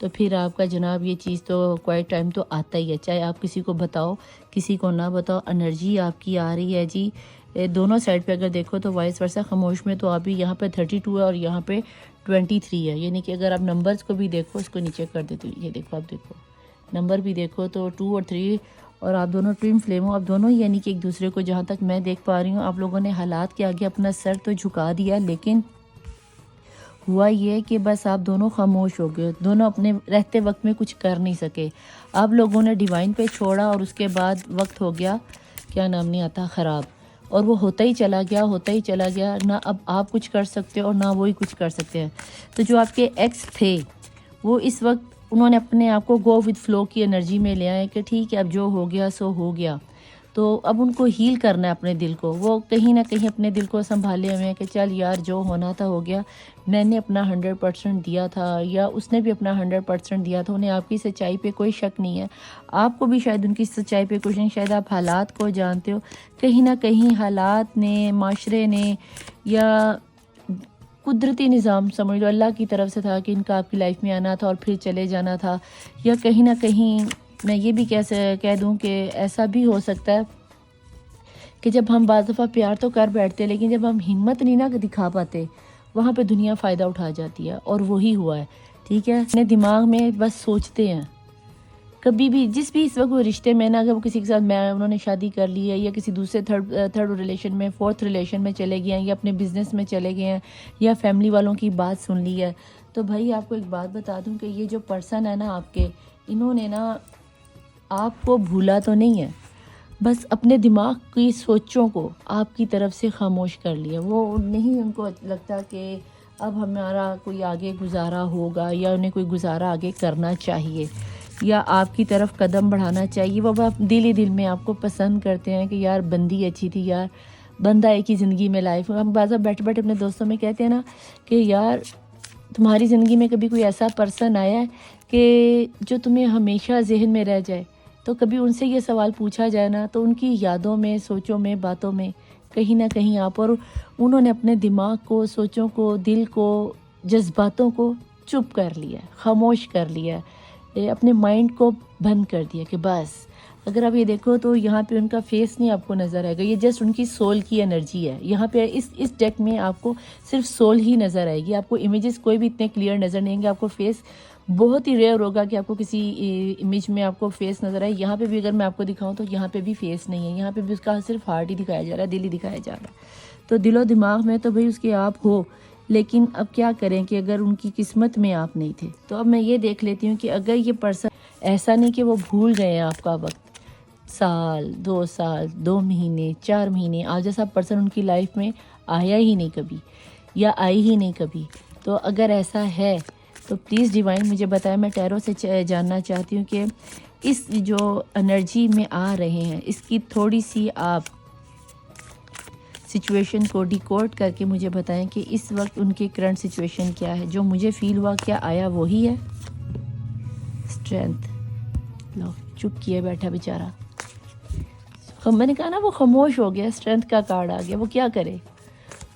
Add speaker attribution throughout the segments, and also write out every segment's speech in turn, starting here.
Speaker 1: تو پھر آپ کا جناب یہ چیز تو کوئی ٹائم تو آتا ہی ہے، چاہے آپ کسی کو بتاؤ کسی کو نہ بتاؤ، انرجی آپ کی آ رہی ہے جی۔ دونوں سائڈ پہ اگر دیکھو تو وائس ورثہ، خاموش میں تو ابھی یہاں پہ 32 ہے اور یہاں پہ 23 ہے، یعنی کہ اگر آپ نمبرز کو بھی دیکھو، اس کو نیچے کر دیتے ہو، یہ دیکھو، آپ دیکھو نمبر بھی دیکھو تو 2 اور 3، اور آپ دونوں ٹوین فلیم ہو، آپ دونوں یعنی کہ ایک دوسرے کو جہاں تک میں دیکھ پا رہی ہوں آپ لوگوں نے حالات کے آگے اپنا سر تو جھکا دیا، لیکن ہوا یہ کہ بس آپ دونوں خاموش ہو گئے، دونوں اپنے رہتے وقت میں کچھ کر نہیں سکے، آپ لوگوں نے ڈیوائن پہ چھوڑا اور اس کے بعد وقت ہو گیا کیا نام نہیں آتا خراب، اور وہ ہوتا ہی چلا گیا، ہوتا ہی چلا گیا، نہ اب آپ کچھ کر سکتے اور نہ وہی کچھ کر سکتے ہیں۔ تو جو آپ کے ایکس تھے وہ اس وقت انہوں نے اپنے آپ کو گو ود فلو کی انرجی میں لے آئے کہ ٹھیک ہے اب جو ہو گیا سو ہو گیا، تو اب ان کو ہیل کرنا ہے اپنے دل کو، وہ کہیں نہ کہیں اپنے دل کو سنبھالے ہوئے ہیں کہ چل یار جو ہونا تھا ہو گیا، میں نے اپنا 100% دیا تھا یا اس نے بھی اپنا 100% دیا تھا، انہیں آپ کی سچائی پہ کوئی شک نہیں ہے، آپ کو بھی شاید ان کی سچائی پہ کوئی نہیں، شاید آپ حالات کو جانتے ہو، کہیں نہ کہیں حالات نے، معاشرے نے یا قدرتی نظام سمجھ لو اللہ کی طرف سے تھا کہ ان کا آپ کی لائف میں آنا تھا اور پھر چلے جانا تھا، یا کہیں نہ کہیں میں یہ بھی کہہ دوں کہ ایسا بھی ہو سکتا ہے کہ جب ہم بعض دفعہ پیار تو کر بیٹھتے لیکن جب ہم ہمت نہیں نہ دکھا پاتے وہاں پہ دنیا فائدہ اٹھا جاتی ہے، اور وہی ہوا ہے، ٹھیک ہے، اپنے دماغ میں بس سوچتے ہیں کبھی بھی جس بھی اس وقت وہ رشتے میں نا، اگر وہ کسی کے ساتھ انہوں نے شادی کر لی ہے یا کسی دوسرے تھرڈ ریلیشن میں، فورتھ ریلیشن میں چلے گئے ہیں یا اپنے بزنس میں چلے گئے ہیں یا فیملی والوں کی بات سن لی ہے، تو بھائی آپ کو ایک بات بتا دوں کہ یہ جو پرسن ہے نا آپ کے، انہوں نے نا آپ کو بھولا تو نہیں ہے، بس اپنے دماغ کی سوچوں کو آپ کی طرف سے خاموش کر لیا، وہ نہیں ان کو لگتا کہ اب ہمارا کوئی آگے گزارا ہوگا یا انہیں کوئی گزارا آگے کرنا چاہیے یا آپ کی طرف قدم بڑھانا چاہیے، وہ دل ہی دل میں آپ کو پسند کرتے ہیں کہ یار بندی اچھی تھی، یار بندہ ایک ہی زندگی میں لائف، ہم بعض بیٹھ بیٹھ اپنے دوستوں میں کہتے ہیں نا کہ یار تمہاری زندگی میں کبھی کوئی ایسا پرسن آیا ہے کہ جو تمہیں ہمیشہ ذہن میں رہ جائے، تو کبھی ان سے یہ سوال پوچھا جائے نا تو ان کی یادوں میں، سوچوں میں، باتوں میں کہیں نہ کہیں آپ، اور انہوں نے اپنے دماغ کو، سوچوں کو، دل کو، جذباتوں کو چپ کر لیا، خاموش کر لیا، اپنے مائنڈ کو بند کر دیا کہ بس، اگر آپ یہ دیکھو تو یہاں پہ ان کا فیس نہیں آپ کو نظر آئے گا، یہ جسٹ ان کی سول کی انرجی ہے، یہاں پہ اس ڈیک میں آپ کو صرف سول ہی نظر آئے گی، آپ کو امیجز کوئی بھی اتنے کلیئر نظر نہیں آئیں گے، آپ کو فیس بہت ہی ریئر ہوگا کہ آپ کو کسی امیج میں آپ کو فیس نظر آئے، یہاں پہ بھی اگر میں آپ کو دکھاؤں تو یہاں پہ بھی فیس نہیں ہے، یہاں پہ بھی اس کا صرف ہارٹ ہی دکھایا جا رہا ہے، دل ہی دکھایا جا رہا ہے، تو دل و دماغ میں تو بھئی اس کے آپ ہو، لیکن اب کیا کریں کہ اگر ان کی قسمت میں آپ نہیں تھے، تو اب میں یہ دیکھ لیتی ہوں کہ اگر یہ پرسن ایسا نہیں کہ وہ بھول گئے ہیں آپ کا وقت، سال، 2 سال، 2 مہینے، 4 مہینے، آج جیسا پرسن ان کی لائف میں آیا ہی نہیں کبھی یا آئی ہی نہیں کبھی، تو اگر ایسا ہے تو پلیز ڈیوائن مجھے بتائیں، میں ٹیرو سے جاننا چاہتی ہوں کہ اس جو انرجی میں آ رہے ہیں اس کی تھوڑی سی آپ سچویشن کو ڈیکوڈ کر کے مجھے بتائیں کہ اس وقت ان کی کرنٹ سچویشن کیا ہے، جو مجھے فیل ہوا کیا آیا وہی ہے؟ اسٹرینتھ، لو چپ کیے بیٹھا بیچارہ، میں نے کہا نا وہ خاموش ہو گیا، اسٹرینتھ کا کارڈ آ گیا، وہ کیا کرے،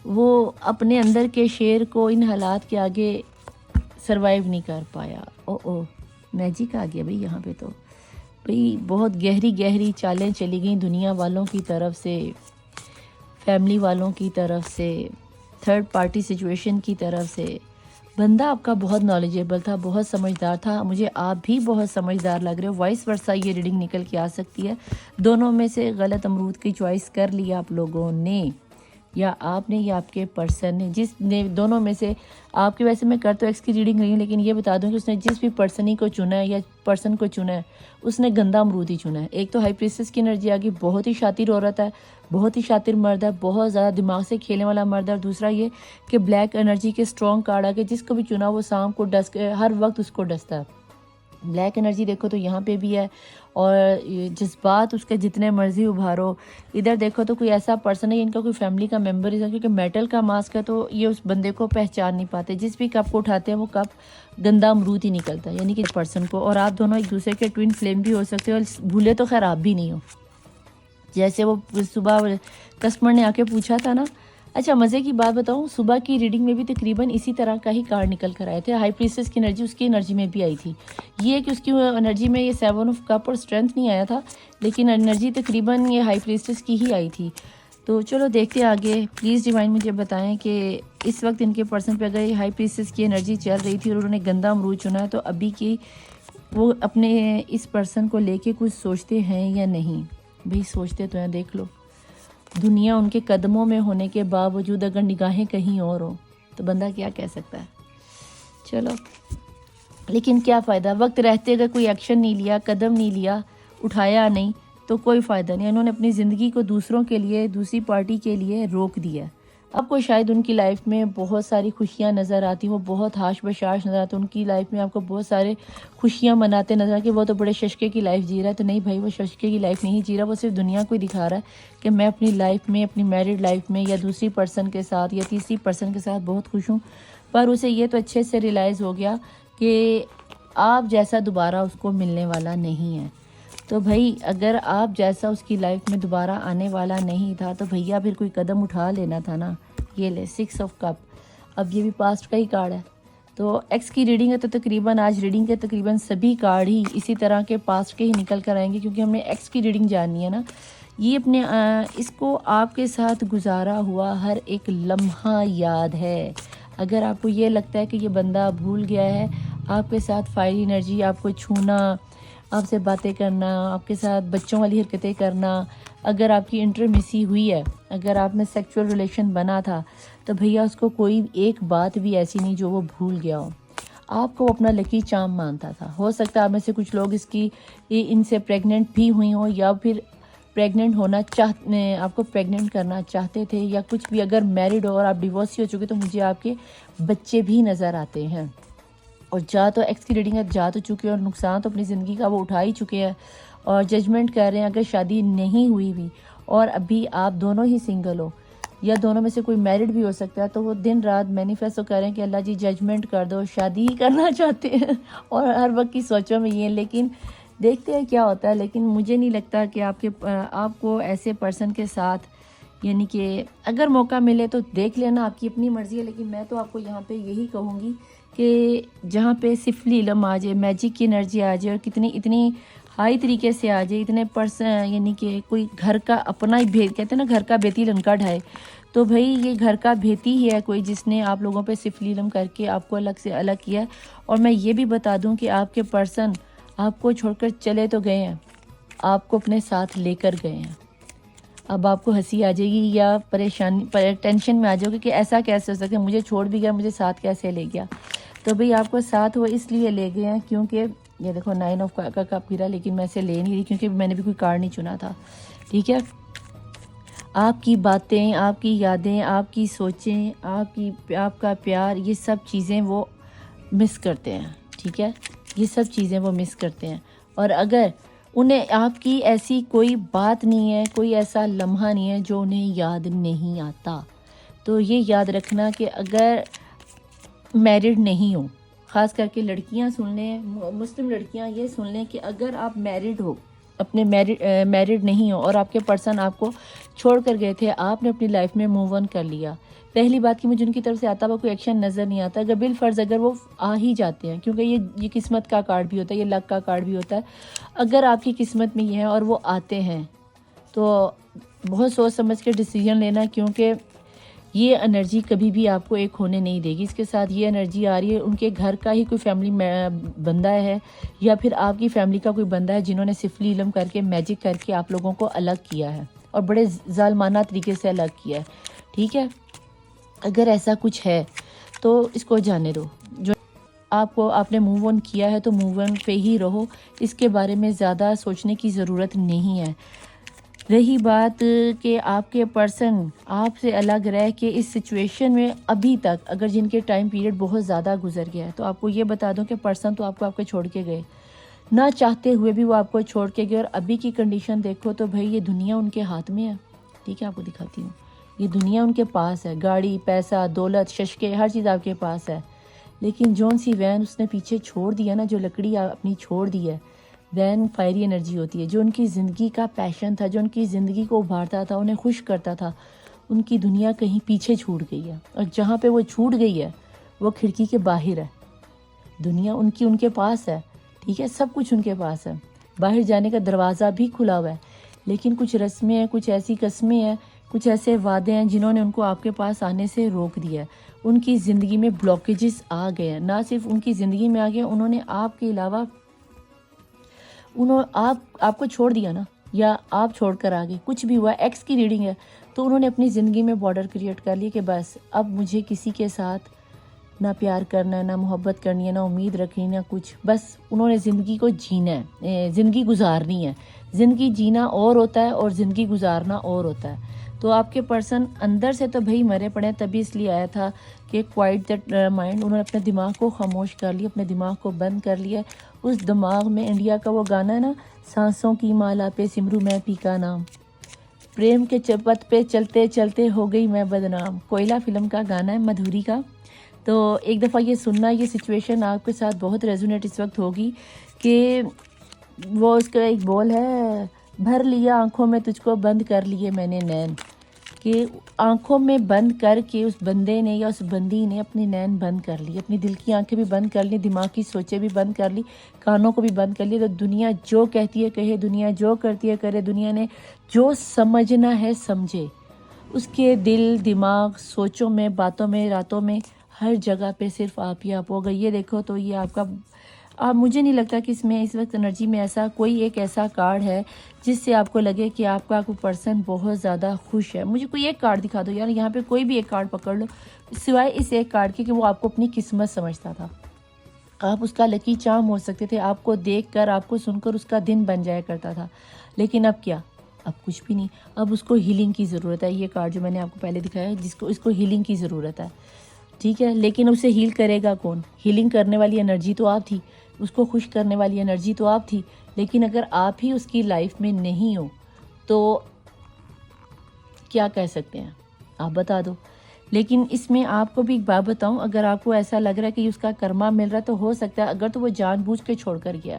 Speaker 1: وہ اپنے اندر کے شیر کو ان حالات کے آگے سروائیو نہیں کر پایا، او میجک آ گیا بھئی، یہاں پہ تو بھئی بہت گہری گہری چالیں چلی گئیں دنیا والوں کی طرف سے، فیملی والوں کی طرف سے، تھرڈ پارٹی سچویشن کی طرف سے، بندہ آپ کا بہت نالجیبل تھا، بہت سمجھدار تھا، مجھے آپ بھی بہت سمجھدار لگ رہے ہو، وائس ورثہ یہ ریڈنگ نکل کے آ سکتی ہے، دونوں میں سے غلط امرود کی چوائس کر لیا آپ لوگوں نے، یا آپ نے یا آپ کے پرسن نے، جس نے دونوں میں سے آپ کی، ویسے میں کر تو ایکس کی ریڈنگ رہی ہوں لیکن یہ بتا دوں کہ اس نے جس بھی پرسن کو چنا ہے یا پرسن کو چنا ہے اس نے گندا امرود ہی چنا ہے، ایک تو ہائی پریسٹس کی انرجی آ گئی، بہت ہی شاطر عورت ہے، بہت ہی شاطر مرد ہے، بہت زیادہ دماغ سے کھیلنے والا مرد ہے، اور دوسرا یہ کہ بلیک انرجی کے اسٹرانگ کارڈ آ کے جس کو بھی چنا وہ شام کو ہر وقت اس کو ڈستا ہے، بلیک انرجی دیکھو تو یہاں پہ بھی ہے، اور جذبات اس کے جتنے مرضی ابھارو، ادھر دیکھو تو کوئی ایسا پرسن ہے ان کا کوئی فیملی کا ممبر ہی، کیونکہ میٹل کا ماسک ہے تو یہ اس بندے کو پہچان نہیں پاتے، جس بھی کپ کو اٹھاتے ہیں وہ کپ گندا امرود ہی نکلتا ہے، یعنی کہ پرسن کو، اور آپ دونوں ایک دوسرے کے ٹوین فلیم بھی ہو سکتے ہو، اور بھولے تو خیر آپ بھی نہیں ہو، جیسے وہ صبح کسٹمر نے آ کے پوچھا تھا نا اچھا مزے کی بات بتاؤں، صبح کی ریڈنگ میں بھی تقریباً اسی طرح کا ہی کارڈ نکل کر آئے تھے. ہائی پریسٹس کی انرجی اس کی انرجی میں بھی آئی تھی. یہ کہ اس کی انرجی میں یہ 7 آف کپ اور اسٹرینتھ نہیں آیا تھا، لیکن انرجی تقریباً یہ ہائی پریسٹس کی ہی آئی تھی. تو چلو دیکھتے ہیں آگے. پلیز ڈیوائن مجھے بتائیں کہ اس وقت ان کے پرسن پہ اگر یہ ہائی پریسٹس کی انرجی چل رہی تھی اور انہوں نے گندا امرود چنا ہے، تو ابھی کی وہ اپنے اس پرسن کو لے کے کچھ سوچتے ہیں یا نہیں. بھئی سوچتے تو ہیں، دیکھ لو. دنیا ان کے قدموں میں ہونے کے باوجود اگر نگاہیں کہیں اور ہوں تو بندہ کیا کہہ سکتا ہے. چلو لیکن کیا فائدہ، وقت رہتے اگر کوئی ایکشن نہیں لیا، قدم نہیں لیا، اٹھایا نہیں، تو کوئی فائدہ نہیں. انہوں نے اپنی زندگی کو دوسروں کے لیے، دوسری پارٹی کے لیے روک دیا. آپ کو شاید ان کی لائف میں بہت ساری خوشیاں نظر آتی، وہ بہت ہاش بشاش نظر آتے. ان کی لائف میں آپ کو بہت سارے خوشیاں مناتے نظر کہ وہ تو بڑے ششکے کی لائف جی رہا ہے. تو نہیں بھائی، وہ ششکے کی لائف نہیں جی رہا، وہ صرف دنیا کو ہی دکھا رہا ہے کہ میں اپنی لائف میں، اپنی میرڈ لائف میں یا دوسری پرسن کے ساتھ یا تیسری پرسن کے ساتھ بہت خوش ہوں. پر اسے یہ تو اچھے سے ریلائز ہو گیا کہ آپ جیسا دوبارہ اس کو ملنے والا نہیں ہے. تو بھائی اگر آپ جیسا اس کی لائف میں دوبارہ آنے والا نہیں تھا تو بھیا پھر کوئی قدم اٹھا لینا تھا نا. یہ لے 6 آف کپ. اب یہ بھی پاسٹ کا ہی کارڈ ہے. تو ایکس کی ریڈنگ ہے تو تقریباً آج ریڈنگ کے تقریباً سبھی کارڈ ہی اسی طرح کے پاسٹ کے ہی نکل کر آئیں گے، کیونکہ ہم نے ایکس کی ریڈنگ جاننی ہے نا. یہ اپنے اس کو آپ کے ساتھ گزارا ہوا ہر ایک لمحہ یاد ہے. اگر آپ کو یہ لگتا ہے کہ یہ بندہ بھول گیا ہے، آپ کے ساتھ فائری انرجی، آپ کو چھونا، آپ سے باتیں کرنا، آپ کے ساتھ بچوں والی حرکتیں کرنا، اگر آپ کی انٹرمیسی ہوئی ہے، اگر آپ میں سیکچول ریلیشن بنا تھا، تو بھیا اس کو کوئی ایک بات بھی ایسی نہیں جو وہ بھول گیا ہو. آپ کو اپنا لکی چارم مانتا تھا. ہو سکتا ہے آپ میں سے کچھ لوگ ان سے پریگننٹ بھی ہوئی ہوں، یا پھر پریگننٹ ہونا آپ کو پریگننٹ کرنا چاہتے تھے، یا کچھ بھی. اگر میرڈ ہو اور آپ ڈیورس ہو چکے تو مجھے آپ کے بچے بھی نظر آتے ہیں. اور جا تو ایکس کی ریڈنگ ہے، جا تو چکے اور نقصان تو اپنی زندگی کا وہ اٹھا ہی چکے ہیں اور ججمنٹ کر رہے ہیں. اگر شادی نہیں ہوئی بھی اور ابھی آپ دونوں ہی سنگل ہو، یا دونوں میں سے کوئی میرڈ بھی ہو سکتا ہے، تو وہ دن رات مینیفیسٹو کر رہے ہیں کہ اللہ جی ججمنٹ کر دو، شادی ہی کرنا چاہتے ہیں اور ہر وقت کی سوچوں میں یہ ہے. لیکن دیکھتے ہیں کیا ہوتا ہے. لیکن مجھے نہیں لگتا کہ آپ کو ایسے پرسن کے ساتھ، یعنی کہ اگر موقع ملے تو دیکھ لینا، آپ کی اپنی مرضی ہے. لیکن میں تو آپ کو یہاں پہ یہی کہوں گی کہ جہاں پہ سفلی علم آ جائے، میجک کی انرجی آ جائے، اور اتنی ہائی طریقے سے آ جائے، اتنے پرسن، یعنی کہ کوئی گھر کا اپنا ہی کہتے ہیں نا، گھر کا بیتی لنکا ڈھائے. تو بھائی یہ گھر کا بھیتی ہی ہے کوئی، جس نے آپ لوگوں پہ سفلی علم کر کے آپ کو الگ سے الگ کیا ہے. اور میں یہ بھی بتا دوں کہ آپ کے پرسن آپ کو چھوڑ کر چلے تو گئے ہیں، آپ کو اپنے ساتھ لے کر گئے ہیں. اب آپ کو ہنسی آ جائے گی یا ٹینشن میں آ جاؤ گے کہ ایسا کیسے ہو سکتا ہے، مجھے چھوڑ بھی گیا، مجھے ساتھ کیسے لے گیا. تو بھئی آپ کو ساتھ وہ اس لیے لے گئے ہیں کیونکہ یہ دیکھو 9 آف کا کپ گرا، لیکن میں اسے لے نہیں رہی کیونکہ میں نے بھی کوئی کارڈ نہیں چنا تھا. ٹھیک ہے. آپ کی باتیں، آپ کی یادیں، آپ کی سوچیں، آپ کا پیار، یہ سب چیزیں وہ مس کرتے ہیں. ٹھیک ہے. یہ سب چیزیں وہ مس کرتے ہیں. اور اگر انہیں آپ کی ایسی کوئی بات نہیں ہے، کوئی ایسا لمحہ نہیں ہے جو انہیں یاد نہیں آتا، تو یہ یاد رکھنا کہ اگر میرڈ نہیں ہو، خاص کر کے لڑکیاں سن لیں، مسلم لڑکیاں یہ سن لیں کہ اگر آپ میرڈ ہو، اپنے میرڈ نہیں ہو اور آپ کے پرسن آپ کو چھوڑ کر گئے تھے، آپ نے اپنی لائف میں موو آن کر لیا. پہلی بات کہ مجھے ان کی طرف سے آتا ہوا کوئی ایکشن نظر نہیں آتا. اگر بالفرض اگر وہ آ ہی جاتے ہیں، کیونکہ یہ قسمت کا کارڈ بھی ہوتا ہے، یہ لک کا کارڈ بھی ہوتا ہے. اگر آپ کی قسمت میں یہ ہے اور وہ آتے ہیں تو بہت سوچ سمجھ کے ڈیسیجن لینا، کیونکہ یہ انرجی کبھی بھی آپ کو ایک ہونے نہیں دے گی. اس کے ساتھ یہ انرجی آ رہی ہے ان کے گھر کا ہی کوئی فیملی بندہ ہے، یا پھر آپ کی فیملی کا کوئی بندہ ہے جنہوں نے سفلی علم کر کے، میجک کر کے آپ لوگوں کو الگ کیا ہے اور بڑے ظالمانہ طریقے سے الگ کیا ہے. ٹھیک ہے. اگر ایسا کچھ ہے تو اس کو جانے دو. جو آپ نے موو آن کیا ہے تو موو آن پہ ہی رہو. اس کے بارے میں زیادہ سوچنے کی ضرورت نہیں ہے. رہی بات کہ آپ کے پرسن آپ سے الگ رہ کے اس سچویشن میں ابھی تک، اگر جن کے ٹائم پیریڈ بہت زیادہ گزر گیا ہے، تو آپ کو یہ بتا دوں کہ پرسن تو آپ کو چھوڑ کے گئے، نہ چاہتے ہوئے بھی وہ آپ کو چھوڑ کے گئے. اور ابھی کی کنڈیشن دیکھو تو بھائی یہ دنیا ان کے ہاتھ میں ہے. ٹھیک ہے. آپ کو دکھاتی ہوں. یہ دنیا ان کے پاس ہے، گاڑی، پیسہ، دولت، ششکے، ہر چیز آپ کے پاس ہے. لیکن جون سی وین اس نے پیچھے چھوڑ دیا نا، جو لکڑی اپنی چھوڑ دی ہے، وین فائری انرجی ہوتی ہے. جو ان کی زندگی کا پیشن تھا، جو ان کی زندگی کو ابھارتا تھا، انہیں خوش کرتا تھا، ان کی دنیا کہیں پیچھے چھوٹ گئی ہے، اور جہاں پہ وہ چھوٹ گئی ہے وہ کھڑکی کے باہر ہے. دنیا ان کے پاس ہے، ٹھیک ہے، سب کچھ ان کے پاس ہے، باہر جانے کا دروازہ بھی کھلا ہوا ہے، لیکن کچھ رسمیں ہیں، کچھ ایسی قسمیں ہیں، کچھ ایسے وعدے ہیں جنہوں نے ان کو آپ کے پاس آنے سے روک دیا ہے. ان کی زندگی میں بلاکیجز آ گئے ہیں، نہ صرف ان کی زندگی میں آ گئے، انہوں نے آپ کے علاوہ آپ کو چھوڑ دیا نا، یا آپ چھوڑ کر آگے کچھ بھی ہوا، ایکس کی ریڈنگ ہے، تو انہوں نے اپنی زندگی میں بارڈر کریٹ کر لی کہ بس اب مجھے کسی کے ساتھ نہ پیار کرنا ہے، نہ محبت کرنی ہے، نہ امید رکھنی، نہ کچھ. بس انہوں نے زندگی کو جینا ہے، زندگی گزارنی ہے. زندگی جینا اور ہوتا ہے اور زندگی گزارنا اور ہوتا ہے. تو آپ کے پرسن اندر سے تو بھائی مرے پڑے ہیں، تبھی اس لیے آیا تھا کہ کوائٹ دیٹ مائنڈ. انہوں نے اپنے دماغ کو خاموش کر لیا، اپنے دماغ کو بند کر لیا. اس دماغ میں انڈیا کا وہ گانا ہے نا، سانسوں کی مالا پہ سمرو میں پی کا نام، پریم کے چپت پہ چلتے چلتے ہو گئی میں بدنام. کوئلہ فلم کا گانا ہے، مدھوری کا. تو ایک دفعہ یہ سننا، یہ سچویشن آپ کے ساتھ بہت ریزونیٹ اس وقت ہوگی کہ وہ اس کا ایک بول ہے، بھر لیا آنکھوں میں تجھ کو بند کر لیے میں نے نین. کہ آنکھوں میں بند کر کے اس بندے نے یا اس بندی نے اپنی نین بند کر لی، اپنی دل کی آنکھیں بھی بند کر لی، دماغ کی سوچیں بھی بند کر لی، کانوں کو بھی بند کر لی. تو دنیا جو کہتی ہے کہے، دنیا جو کرتی ہے کرے، دنیا نے جو سمجھنا ہے سمجھے. اس کے دل، دماغ، سوچوں میں، باتوں میں، راتوں میں، ہر جگہ پہ صرف آپ ہی آپ ہو گئی. یہ دیکھو تو یہ آپ کا، مجھے نہیں لگتا کہ اس میں اس وقت انرجی میں ایسا کوئی ایک ایسا کارڈ ہے جس سے آپ کو لگے کہ آپ کا کوئی پرسن بہت زیادہ خوش ہے. مجھے کوئی ایک کارڈ دکھا دو یار، یہاں پہ کوئی بھی ایک کارڈ پکڑ لو سوائے اس ایک کارڈ کے کہ وہ آپ کو اپنی قسمت سمجھتا تھا. آپ اس کا لکی چارم ہو سکتے تھے، آپ کو دیکھ کر، آپ کو سن کر اس کا دن بن جایا کرتا تھا. لیکن اب کیا؟ اب کچھ بھی نہیں. اب اس کو ہیلنگ کی ضرورت ہے. یہ کارڈ جو میں نے آپ کو پہلے دکھایا ہے، اس کو ہیلنگ کی ضرورت ہے، ٹھیک ہے. لیکن اسے ہیل کرے گا کون؟ ہیلنگ کرنے والی انرجی تو آپ تھی، اس کو خوش کرنے والی انرجی تو آپ تھی. لیکن اگر آپ ہی اس کی لائف میں نہیں ہو تو کیا کہہ سکتے ہیں؟ آپ بتا دو. لیکن اس میں آپ کو بھی ایک بات بتاؤں، اگر آپ کو ایسا لگ رہا ہے کہ اس کا کرما مل رہا ہے تو ہو سکتا ہے اگر تو وہ جان بوجھ کے چھوڑ کر گیا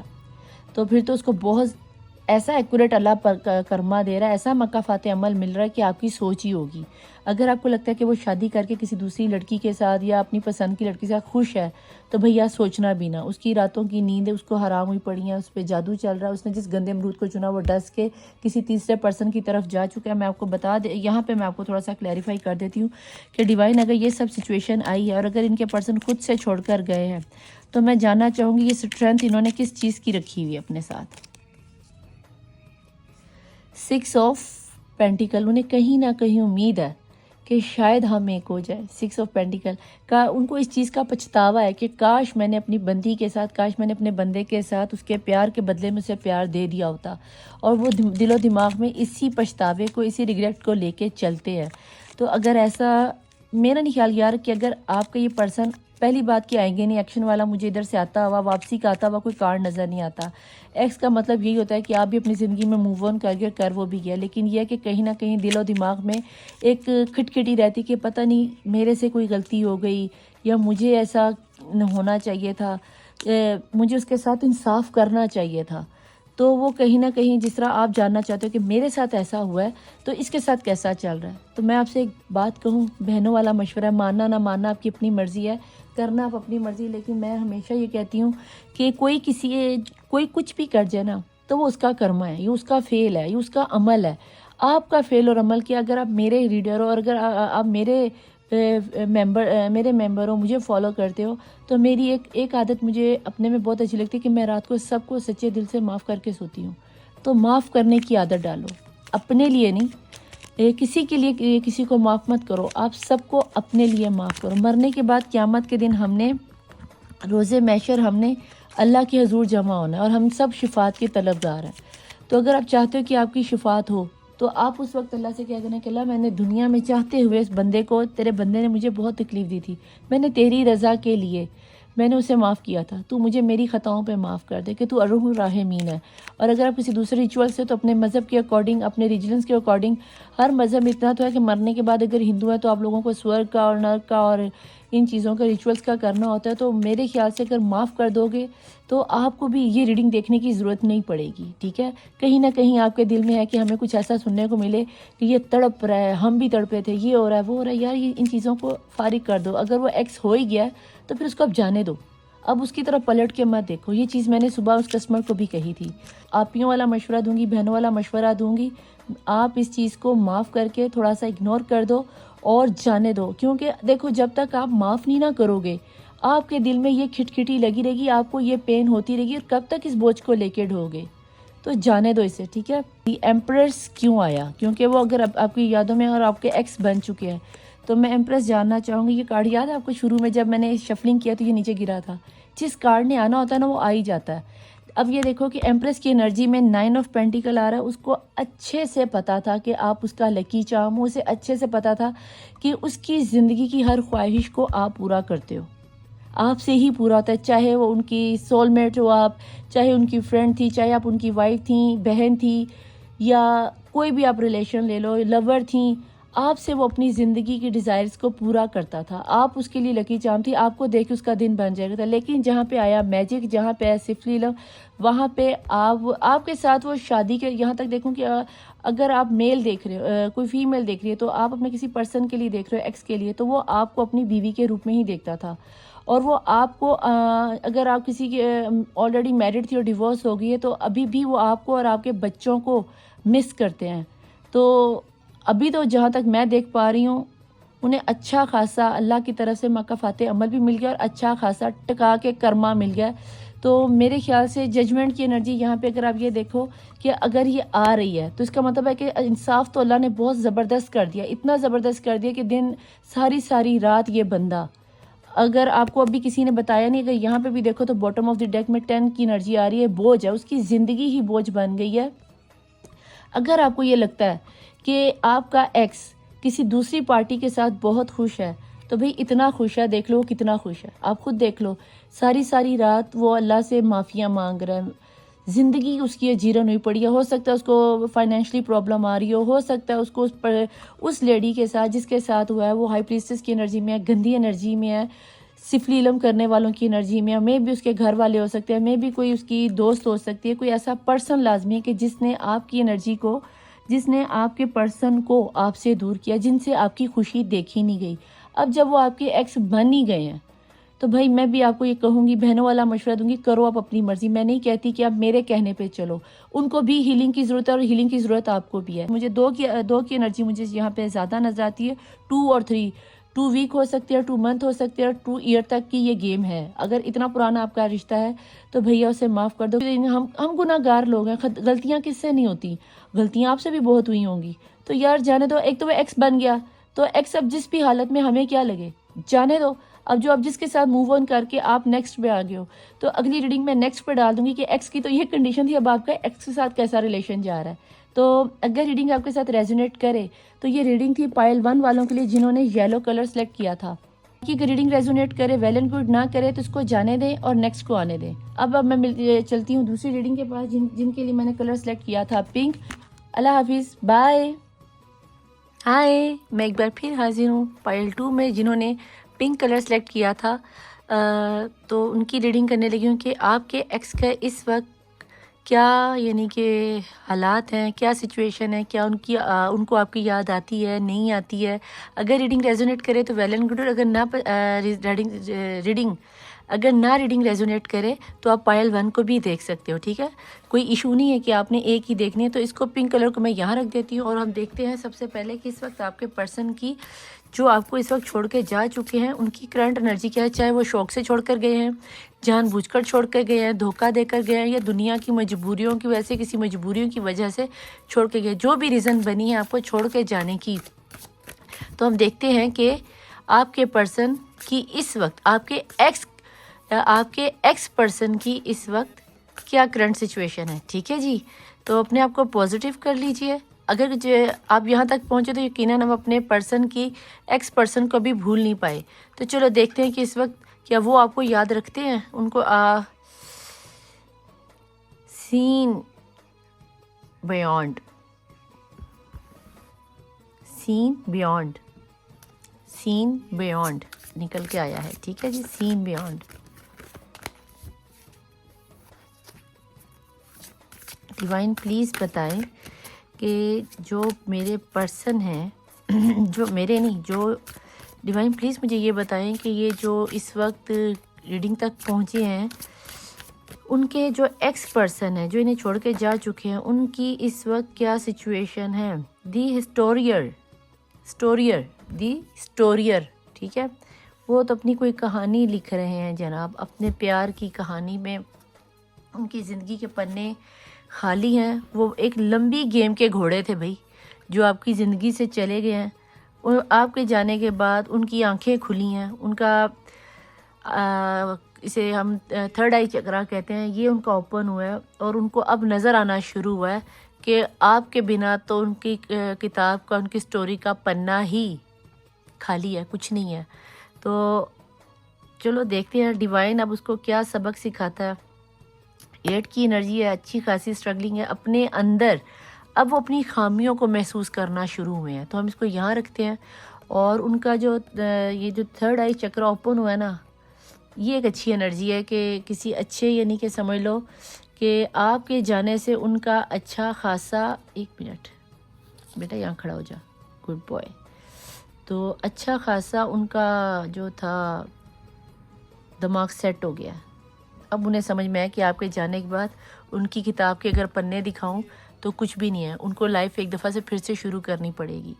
Speaker 1: تو پھر تو اس کو بہت ایسا ایکوریٹ اللہ پر کرما دے رہا ہے، ایسا مکافات عمل مل رہا ہے کہ آپ کی سوچ ہی ہوگی. اگر آپ کو لگتا ہے کہ وہ شادی کر کے کسی دوسری لڑکی کے ساتھ یا اپنی پسند کی لڑکی کے ساتھ خوش ہے تو بھیا سوچنا بھی نہ. اس کی راتوں کی نیند اس کو حرام ہوئی پڑی ہیں، اس پہ جادو چل رہا ہے. اس نے جس گندے امرود کو چنا وہ ڈس کے کسی تیسرے پرسن کی طرف جا چکا ہے. میں آپ کو یہاں پہ میں آپ کو تھوڑا سا کلیریفائی کر دیتی ہوں کہ ڈیوائن اگر یہ سب سچویشن آئی ہے اور اگر ان کے پرسن خود سے چھوڑ کر گئے ہیں تو میں جاننا چاہوں گی یہ اسٹرینتھ انہوں نے کس چیز کی رکھی ہوئی ہے اپنے ساتھ. 6 آف پینٹیکل، انہیں کہیں نہ کہیں امید ہے کہ شاید ہم ایک ہو جائے. 6 آف پینٹیکل کا ان کو اس چیز کا پچھتاوا ہے کہ کاش میں نے اپنی بندی کے ساتھ، کاش میں نے اپنے بندے کے ساتھ اس کے پیار کے بدلے میں اسے پیار دے دیا ہوتا. اور وہ دل و دماغ میں اسی پچھتاوے کو، اسی ریگریٹ کو لے کے چلتے ہیں. تو اگر ایسا، میرا نہیں خیال یار کہ اگر آپ کا یہ پرسن، پہلی بات کہ آئیں گے نہیں، ایکشن والا مجھے ادھر سے آتا ہوا، واپسی کا آتا ہوا کوئی کارڈ نظر نہیں آتا. ایکس کا مطلب یہی ہوتا ہے کہ آپ بھی اپنی زندگی میں موو آن کر وہ بھی گیا. لیکن یہ ہے کہ کہیں نہ کہیں دل و دماغ میں ایک کھٹکھٹی رہتی کہ پتہ نہیں میرے سے کوئی غلطی ہو گئی یا مجھے ایسا ہونا چاہیے تھا، مجھے اس کے ساتھ انصاف کرنا چاہیے تھا. تو وہ کہیں نہ کہیں جس طرح آپ جاننا چاہتے ہو کہ میرے ساتھ ایسا ہوا ہے تو اس کے ساتھ کیسا چل رہا ہے. تو میں آپ سے ایک بات کہوں، بہنوں والا مشورہ ہے، ماننا نہ ماننا آپ کی اپنی مرضی ہے، کرنا آپ اپنی مرضی. لیکن میں ہمیشہ یہ کہتی ہوں کہ کوئی کچھ بھی کر جائے نا تو وہ اس کا کرما ہے، یہ اس کا فعل ہے، یہ اس کا عمل ہے. آپ کا فعل اور عمل کیا، اگر آپ میرے ریڈر ہو اور اگر آپ میرے ممبر ہو، مجھے فالو کرتے ہو، تو میری ایک عادت مجھے اپنے میں بہت اچھی لگتی ہے کہ میں رات کو سب کو سچے دل سے معاف کر کے سوتی ہوں. تو معاف کرنے کی عادت ڈالو، اپنے لیے نہیں، کسی کے لیے کسی کو معاف مت کرو، آپ سب کو اپنے لیے معاف کرو. مرنے کے بعد قیامت کے دن ہم نے روز محشر ہم نے اللہ کے حضور جمع ہونا ہے اور ہم سب شفاعت کے طلبگار ہیں. تو اگر آپ چاہتے ہو کہ آپ کی شفاعت ہو تو آپ اس وقت اللہ سے کہہ دینا کہ اللہ میں نے دنیا میں چاہتے ہوئے اس بندے کو، تیرے بندے نے مجھے بہت تکلیف دی تھی، میں نے تیری رضا کے لیے میں نے اسے معاف کیا تھا، تو مجھے میری خطاؤں پہ معاف کر دے کہ تو ارحم الراحمین ہے. اور اگر آپ کسی دوسرے ریچول سے، تو اپنے مذہب کے اکارڈنگ، اپنے ریلیجنس کے اکارڈنگ، ہر مذہب اتنا تو ہے کہ مرنے کے بعد اگر ہندو ہے تو آپ لوگوں کو سورگ کا اور نرک کا اور ان چیزوں کا ریچولز کا کرنا ہوتا ہے، تو میرے خیال سے اگر معاف کر دو گے تو آپ کو بھی یہ ریڈنگ دیکھنے کی ضرورت نہیں پڑے گی، ٹھیک ہے؟ کہیں نہ کہیں آپ کے دل میں ہے کہ ہمیں کچھ ایسا سننے کو ملے کہ یہ تڑپ رہا ہے، ہم بھی تڑپے تھے، یہ ہو رہا ہے، وہ ہو رہا ہے، یار یہ ان چیزوں کو فارغ کر دو۔ اگر وہ ایکس ہو ہی گیا ہے تو پھر اس کو اب جانے دو، اب اس کی طرف پلٹ کے مت دیکھو۔ یہ چیز میں نے صبح اس کسٹمر کو بھی کہی تھی۔ آپیوں والا مشورہ دوں گی، بہنوں والا مشورہ دوں گی، آپ اس چیز کو معاف کر کے تھوڑا سا اگنور کر دو اور جانے دو، کیونکہ دیکھو جب تک آپ معاف نہیں نہ کرو گے آپ کے دل میں یہ کھٹکھٹی لگی رہے گی، آپ کو یہ پین ہوتی رہے گی، اور کب تک اس بوجھ کو لے کے ڈھوگے؟ تو جانے دو اسے، ٹھیک ہے؟ ایمپریس کیوں آیا؟ کیونکہ وہ اگر آپ کی یادوں میں اور آپ کے ایکس بن چکے ہیں، تو میں ایمپریس جاننا چاہوں گی۔ یہ کارڈ یاد ہے آپ کو شروع میں جب میں نے شفلنگ کیا تو یہ نیچے گرا تھا؟ جس کارڈ نے آنا ہوتا ہے نا وہ آ ہی جاتا ہے۔ اب یہ دیکھو کہ ایمپریس کی انرجی میں 9 آف پینٹیکل آ رہا ہے، اس کو اچھے سے پتا تھا کہ آپ اس کا لکی چارم ہو، اسے اچھے سے پتا تھا کہ اس کی زندگی کی ہر خواہش کو آپ پورا کرتے ہو، آپ سے ہی پورا ہوتا ہے، چاہے وہ ان کی سول میٹ ہو آپ، چاہے ان کی فرینڈ تھی، چاہے آپ ان کی وائف تھیں، بہن تھی، یا کوئی بھی آپ ریلیشن لے لو، لور تھیں، آپ سے وہ اپنی زندگی کی ڈیزائرز کو پورا کرتا تھا، آپ اس کے لیے لکی چارم تھی، آپ کو دیکھ کے اس کا دن بن جائے گا تھا۔ لیکن جہاں پہ آیا میجک، جہاں پہ آیا سفلی لو، وہاں پہ آپ کے ساتھ وہ شادی کے، یہاں تک دیکھوں کہ اگر آپ میل دیکھ رہے ہو، کوئی فیمیل دیکھ رہی ہے، تو آپ اپنے کسی پرسن کے لیے دیکھ رہے ہو، ایکس کے لیے، تو وہ آپ کو اپنی بیوی کے روپ میں ہی دیکھتا تھا، اور وہ آپ کو اگر آپ کسی کے آلریڈی میرڈ تھی اور ڈیورس ہو گئی ہے تو ابھی بھی وہ آپ کو اور آپ کے بچوں کو مس کرتے ہیں۔ تو ابھی تو جہاں تک میں دیکھ پا رہی ہوں انہیں اچھا خاصا اللہ کی طرف سے مکافات عمل بھی مل گیا اور اچھا خاصا ٹکا کے کرما مل گیا۔ تو میرے خیال سے ججمنٹ کی انرجی یہاں پہ اگر آپ یہ دیکھو کہ اگر یہ آ رہی ہے تو اس کا مطلب ہے کہ انصاف تو اللہ نے بہت زبردست کر دیا، اتنا زبردست کر دیا کہ دن ساری رات یہ بندہ، اگر آپ کو ابھی کسی نے بتایا نہیں، اگر یہاں پہ بھی دیکھو تو باٹم آف دی ڈیک میں 10 کی انرجی آ رہی ہے، بوجھ ہے، اس کی زندگی ہی بوجھ بن گئی ہے۔ اگر آپ کو یہ لگتا ہے کہ آپ کا ایکس کسی دوسری پارٹی کے ساتھ بہت خوش ہے تو بھئی اتنا خوش ہے، دیکھ لو وہ کتنا خوش ہے، آپ خود دیکھ لو، ساری رات وہ اللہ سے معافیاں مانگ رہا ہے، زندگی اس کی جیرن ہوئی پڑی ہے، ہو سکتا ہے اس کو فائنینشلی پرابلم آ رہی ہو سکتا ہے اس کو اس لیڈی کے ساتھ جس کے ساتھ ہوا ہے وہ ہائی پریسٹس کی انرجی میں ہے، گندی انرجی میں ہے، سفلی علم کرنے والوں کی انرجی میں ہے، میں بھی اس کے گھر والے ہو سکتے ہیں، میں بھی کوئی اس کی دوست ہو سکتی ہے، کوئی ایسا پرسن لازمی ہے کہ جس نے آپ کی انرجی کو، جس نے آپ کے پرسن کو آپ سے دور کیا، جن سے آپ کی خوشی دیکھی نہیں گئی۔ اب جب وہ آپ کے ایکس بن ہی گئے ہیں تو بھائی میں بھی آپ کو یہ کہوں گی، بہنوں والا مشورہ دوں گی، کرو آپ اپنی مرضی، میں نہیں کہتی کہ آپ میرے کہنے پہ چلو، ان کو بھی ہیلنگ کی ضرورت ہے اور ہیلنگ کی ضرورت آپ کو بھی ہے۔ مجھے دو کی انرجی مجھے یہاں پہ زیادہ نظر آتی ہے، 2 اور 3، 2 ویک ہو سکتے ہیں، 2 منتھ ہو سکتے ہیں، اور 2 ایئر تک کی یہ گیم ہے۔ اگر اتنا پرانا آپ کا رشتہ ہے تو بھیا اسے معاف کر دو، ہم گناہ گار لوگ ہیں، غلطیاں کس سے نہیں ہوتی، غلطیاں آپ سے بھی بہت ہوئی ہوں گی، تو یار جانے دو۔ ایک تو وہ ایکس بن گیا تو ایکس اب جس بھی حالت میں ہمیں کیا لگے، جانے دو۔ اب جو اب جس کے ساتھ موو آن کر کے آپ نیکسٹ پہ آگے ہو، تو اگلی ریڈنگ میں نیکسٹ پہ ڈال دوں گی کہ ایکس کی تو یہ کنڈیشن تھی، اب آپ کا ایکس کے ساتھ کیسا ریلیشن جا رہا ہے۔ تو اگر ریڈنگ آپ کے ساتھ ریزونیٹ کرے تو یہ ریڈنگ تھی پائل 1 والوں کے لیے جنہوں نے یلو کلر سلیکٹ کیا تھا، کہ اگر ریڈنگ ریزونیٹ کرے ویل اینڈ گڈ، نہ کرے تو اس کو جانے دیں اور نیکسٹ کو آنے دیں۔ اب میں چلتی ہوں دوسری ریڈنگ کے پاس جن کے لیے میں نے کلر سلیکٹ کیا تھا پنک۔ اللہ حافظ، بائے۔ ہائے، میں ایک بار پھر حاضر ہوں پائل 2 میں جنہوں نے پنک کلر سلیکٹ کیا تھا، تو ان کی ریڈنگ کرنے لگی ہوں کہ آپ کے ایکس کا اس وقت کیا یعنی کہ حالات ہیں، کیا سچویشن ہے، کیا ان کو آپ کی یاد آتی ہے، نہیں آتی ہے۔ اگر ریڈنگ ریزونیٹ کرے تو ویل اینڈ گڈ، اور اگر ریڈنگ ریزونیٹ کرے تو آپ پائل 1 کو بھی دیکھ سکتے ہو، ٹھیک ہے؟ کوئی ایشو نہیں ہے کہ آپ نے ایک ہی دیکھنی ہے۔ تو اس کو پنک کلر کو میں یہاں رکھ دیتی ہوں، اور ہم دیکھتے ہیں سب سے پہلے کہ اس وقت آپ کے پرسن کی، جو آپ کو اس وقت چھوڑ کے جا چکے ہیں، ان کی کرنٹ انرجی کیا ہے، چاہے وہ شوق سے چھوڑ کر گئے ہیں، جان بوجھ کر چھوڑ کر گئے ہیں، دھوکہ دے کر گئے ہیں، یا دنیا کی مجبوریوں کی وجہ سے، کسی مجبوریوں کی وجہ سے چھوڑ کے گئے، جو بھی ریزن بنی ہے آپ کو چھوڑ کے جانے کی۔ تو ہم دیکھتے ہیں کہ آپ کے پرسن کی اس وقت، آپ کے ایکس پرسن کی اس وقت کیا کرنٹ سچویشن ہے، ٹھیک ہے جی؟ تو اپنے آپ کو پازیٹیو کر لیجئے۔ اگر آپ یہاں تک پہنچے تو یقیناً ہم اپنے پرسن کی، ایکس پرسن کو بھی بھول نہیں پائے۔ تو چلو دیکھتے ہیں کہ اس وقت کیا وہ آپ کو یاد رکھتے ہیں، ان کو سین بیونڈ، سین بیونڈ، سین بیونڈ، نکل کے آیا ہے، ٹھیک ہے جی. سین بیونڈ. ڈیوائن پلیز بتائیں کہ جو میرے پرسن ہیں جو میرے نہیں، جو ڈیوائن پلیز مجھے یہ بتائیں کہ یہ جو اس وقت ریڈنگ تک پہنچے ہیں، ان کے جو ایکس پرسن ہیں جو انہیں چھوڑ کے جا چکے ہیں، ان کی اس وقت کیا سچویشن ہے. دی ہسٹوریئر، ٹھیک ہے. وہ تو اپنی کوئی کہانی لکھ رہے ہیں جناب، اپنے پیار کی کہانی میں ان کی زندگی کے پنے خالی ہیں. وہ ایک لمبی گیم کے گھوڑے تھے بھائی، جو آپ کی زندگی سے چلے گئے ہیں. اور آپ کے جانے کے بعد ان کی آنکھیں کھلی ہیں، ان کا اسے ہم تھرڈ آئی چکرا کہتے ہیں، یہ ان کا اوپن ہوا ہے اور ان کو اب نظر آنا شروع ہوا ہے کہ آپ کے بنا تو ان کی کتاب کا، ان کی سٹوری کا پنہ ہی خالی ہے، کچھ نہیں ہے. تو چلو دیکھتے ہیں ڈیوائن اب اس کو کیا سبق سکھاتا ہے. 8 کی انرجی ہے، اچھی خاصی سٹرگلنگ ہے اپنے اندر. اب وہ اپنی خامیوں کو محسوس کرنا شروع ہوئے ہیں، تو ہم اس کو یہاں رکھتے ہیں. اور ان کا جو یہ جو تھرڈ آئی چکرا اوپن ہوا ہے نا، یہ ایک اچھی انرجی ہے کہ کسی اچھے، یعنی کہ سمجھ لو کہ آپ کے جانے سے ان کا اچھا خاصا، ایک منٹ بیٹا یہاں کھڑا ہو جا، گڈ بوائے. تو اچھا خاصا ان کا جو تھا دماغ سیٹ ہو گیا. اب انہیں سمجھ میں ہے کہ آپ کے جانے کے بعد ان کی کتاب کے اگر پنے دکھاؤں تو کچھ بھی نہیں ہے، ان کو لائف ایک دفعہ سے پھر سے شروع کرنی پڑے گی.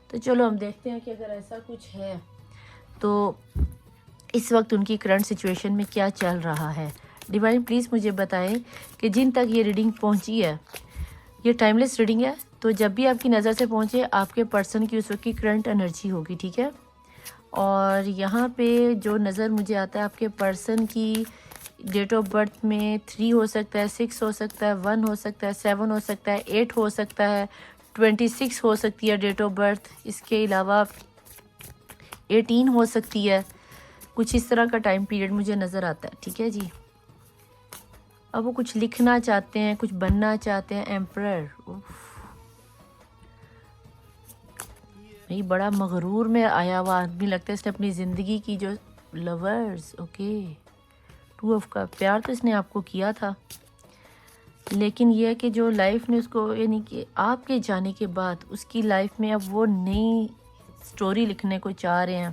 Speaker 1: تو چلو ہم دیکھتے ہیں کہ اگر ایسا کچھ ہے تو اس وقت ان کی کرنٹ سچویشن میں کیا چل رہا ہے. ڈیوائن پلیز مجھے بتائیں کہ جن تک یہ ریڈنگ پہنچی ہے، یہ ٹائم لیس ریڈنگ ہے، تو جب بھی آپ کی نظر سے پہنچے آپ کے پرسن کی اس وقت کی کرنٹ انرجی ہوگی، ٹھیک ہے. اور یہاں پہ جو نظر مجھے آتا ہے، آپ کے پرسن کی ڈیٹ آف برتھ میں 3 ہو سکتا ہے، 6 ہو سکتا ہے، 1 ہو سکتا ہے، 7 ہو سکتا ہے، 8 ہو سکتا ہے، 26 ہو سکتی ہے ڈیٹ آف برتھ. اس کے علاوہ 18 ہو سکتی ہے. کچھ اس طرح کا ٹائم پیریڈ مجھے نظر آتا ہے، ٹھیک ہے جی. اب وہ کچھ لکھنا چاہتے ہیں، کچھ بننا چاہتے ہیں. ایمپرر بڑا مغرور میں آیا ہوا آدمی لگتا ہے، اس نے اپنی زندگی کی جو لورز، اوکے 2 آف کا پیار تو اس نے آپ کو کیا تھا، لیکن یہ ہے کہ جو لائف نے اس کو، یعنی کہ آپ کے جانے کے بعد اس کی لائف میں اب وہ نئی سٹوری لکھنے کو چاہ رہے ہیں.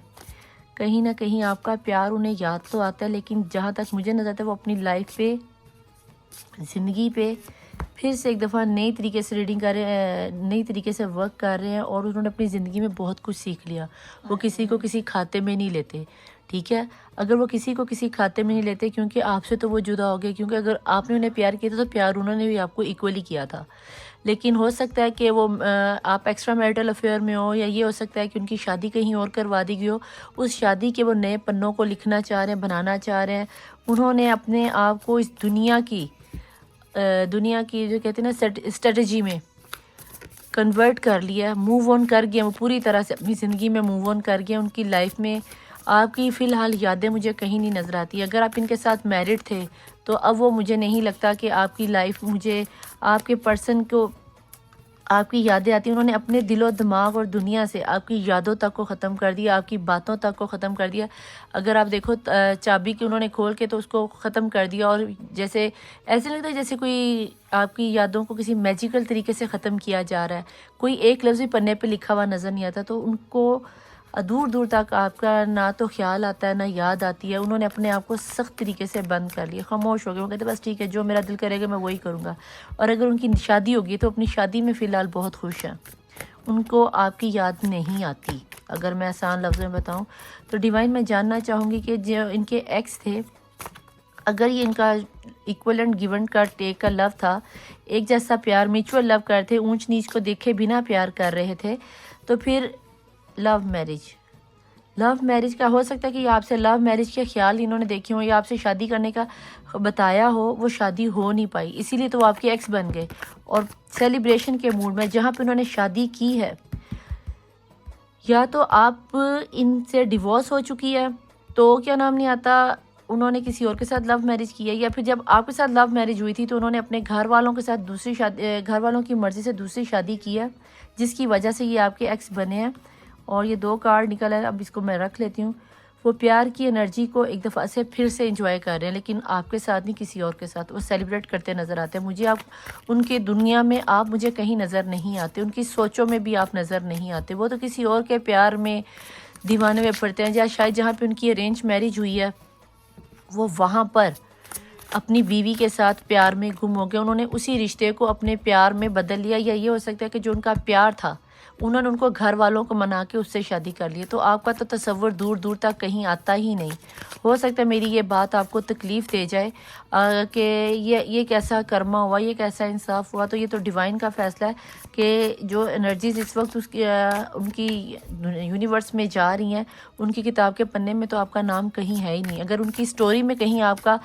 Speaker 1: کہیں نہ کہیں آپ کا پیار انہیں یاد تو آتا ہے، لیکن جہاں تک مجھے نظر آتا ہے وہ اپنی لائف پہ، زندگی پہ پھر سے ایک دفعہ نئی طریقے سے ریڈنگ کر رہے ہیں، نئی طریقے سے ورک کر رہے ہیں. اور انہوں نے اپنی زندگی میں بہت کچھ سیکھ لیا. وہ کسی کو کسی کھاتے میں نہیں لیتے، ٹھیک ہے. اگر وہ کسی کو کسی کھاتے میں نہیں لیتے کیونکہ آپ سے تو وہ جدا ہو گئے، کیونکہ اگر آپ نے انہیں پیار کیا تھا تو پیار انہوں نے بھی آپ کو ایکولی کیا تھا. لیکن ہو سکتا ہے کہ وہ آپ ایکسٹرا میرٹل افیئر میں ہو، یا یہ ہو سکتا ہے کہ ان کی شادی کہیں اور کروا دی گئی ہو. اس شادی کے وہ نئے پنوں کو لکھنا چاہ رہے ہیں، بنانا چاہ رہے ہیں. انہوں نے اپنے آپ کو اس دنیا کی جو کہتے ہیں نا اسٹریٹجی میں کنورٹ کر لیا، موو آن کر گیا. وہ پوری طرح سے اپنی زندگی میں موو آن کر گیا. ان کی لائف میں آپ کی فی الحال یادیں مجھے کہیں نہیں نظر آتی. اگر آپ ان کے ساتھ میرڈ تھے تو اب وہ مجھے نہیں لگتا کہ آپ کی لائف، مجھے آپ کے پرسن کو آپ کی یادیں آتی. انہوں نے اپنے دل و دماغ اور دنیا سے آپ کی یادوں تک کو ختم کر دیا، آپ کی باتوں تک کو ختم کر دیا. اگر آپ دیکھو چابی کی انہوں نے کھول کے تو اس کو ختم کر دیا، اور جیسے ایسے لگتا ہے جیسے کوئی آپ کی یادوں کو کسی میجیکل طریقے سے ختم کیا جا رہا ہے. کوئی ایک لفظ بھی پنے پہ لکھا ہوا نظر نہیں آتا. تو ان کو دور دور تک آپ کا نہ تو خیال آتا ہے نہ یاد آتی ہے. انہوں نے اپنے آپ کو سخت طریقے سے بند کر لیا، خاموش ہو گئے. وہ کہتے بس ٹھیک ہے، جو میرا دل کرے گا میں وہی کروں گا. اور اگر ان کی شادی ہوگی تو اپنی شادی میں فی الحال بہت خوش ہیں. ان کو آپ کی یاد نہیں آتی، اگر میں آسان لفظ میں بتاؤں تو. ڈیوائن میں جاننا چاہوں گی کہ جو ان کے ایکس تھے، اگر یہ ان کا ایکول اینڈ گیون کا ٹیک کا لو تھا، ایک جیسا پیار، میچول لو کرتے، اونچ نیچ کو دیکھے بنا پیار کر رہے تھے، تو پھر لو میرج کا ہو سکتا ہے کہ آپ سے لو میرج کے خیال انہوں نے دیکھے ہوں، یا آپ سے شادی کرنے کا بتایا ہو، وہ شادی ہو نہیں پائی، اسی لیے تو وہ آپ کے ایکس بن گئے. اور سیلیبریشن کے موڈ میں جہاں پہ انہوں نے شادی کی ہے، یا تو آپ ان سے ڈیورس ہو چکی ہے تو کیا نام نہیں آتا، انہوں نے کسی اور کے ساتھ لو میرج کی ہے، یا پھر جب آپ کے ساتھ لو میرج ہوئی تھی تو انہوں نے اپنے گھر والوں کے ساتھ دوسری شادی، گھر والوں کی مرضی سے دوسری شادی کی ہے، جس کی وجہ سے یہ آپ کے ایکس بنے ہیں. اور یہ 2 کارڈ نکل ہے، اب اس کو میں رکھ لیتی ہوں. وہ پیار کی انرجی کو ایک دفعہ سے پھر سے انجوائے کر رہے ہیں، لیکن آپ کے ساتھ نہیں، کسی اور کے ساتھ وہ سیلیبریٹ کرتے نظر آتے ہیں مجھے۔ آپ ان کی دنیا میں آپ مجھے کہیں نظر نہیں آتے، ان کی سوچوں میں بھی آپ نظر نہیں آتے۔ وہ تو کسی اور کے پیار میں دیوانے ہوئے پڑتے ہیں، یا شاید جہاں پہ ان کی ارینج میرج ہوئی ہے وہ وہاں پر اپنی بیوی کے ساتھ پیار میں گم ہو گئے، انہوں نے اسی رشتے کو اپنے پیار میں بدل لیا، یا یہ ہو سکتا ہے کہ جو ان کا پیار تھا انہوں نے ان کو گھر والوں کو منا کے اس سے شادی کر لی۔ تو آپ کا تو تصور دور دور تک کہیں آتا ہی نہیں۔ ہو سکتا ہے میری یہ بات آپ کو تکلیف دے جائے کہ یہ کیسا کرما ہوا، یہ کیسا انصاف ہوا۔ تو یہ تو ڈیوائن کا فیصلہ ہے کہ جو انرجیز اس وقت ان کی یونیورس میں جا رہی ہیں، ان کی کتاب کے پنے میں تو آپ کا نام کہیں ہے ہی نہیں۔ اگر ان کی سٹوری میں کہیں آپ کا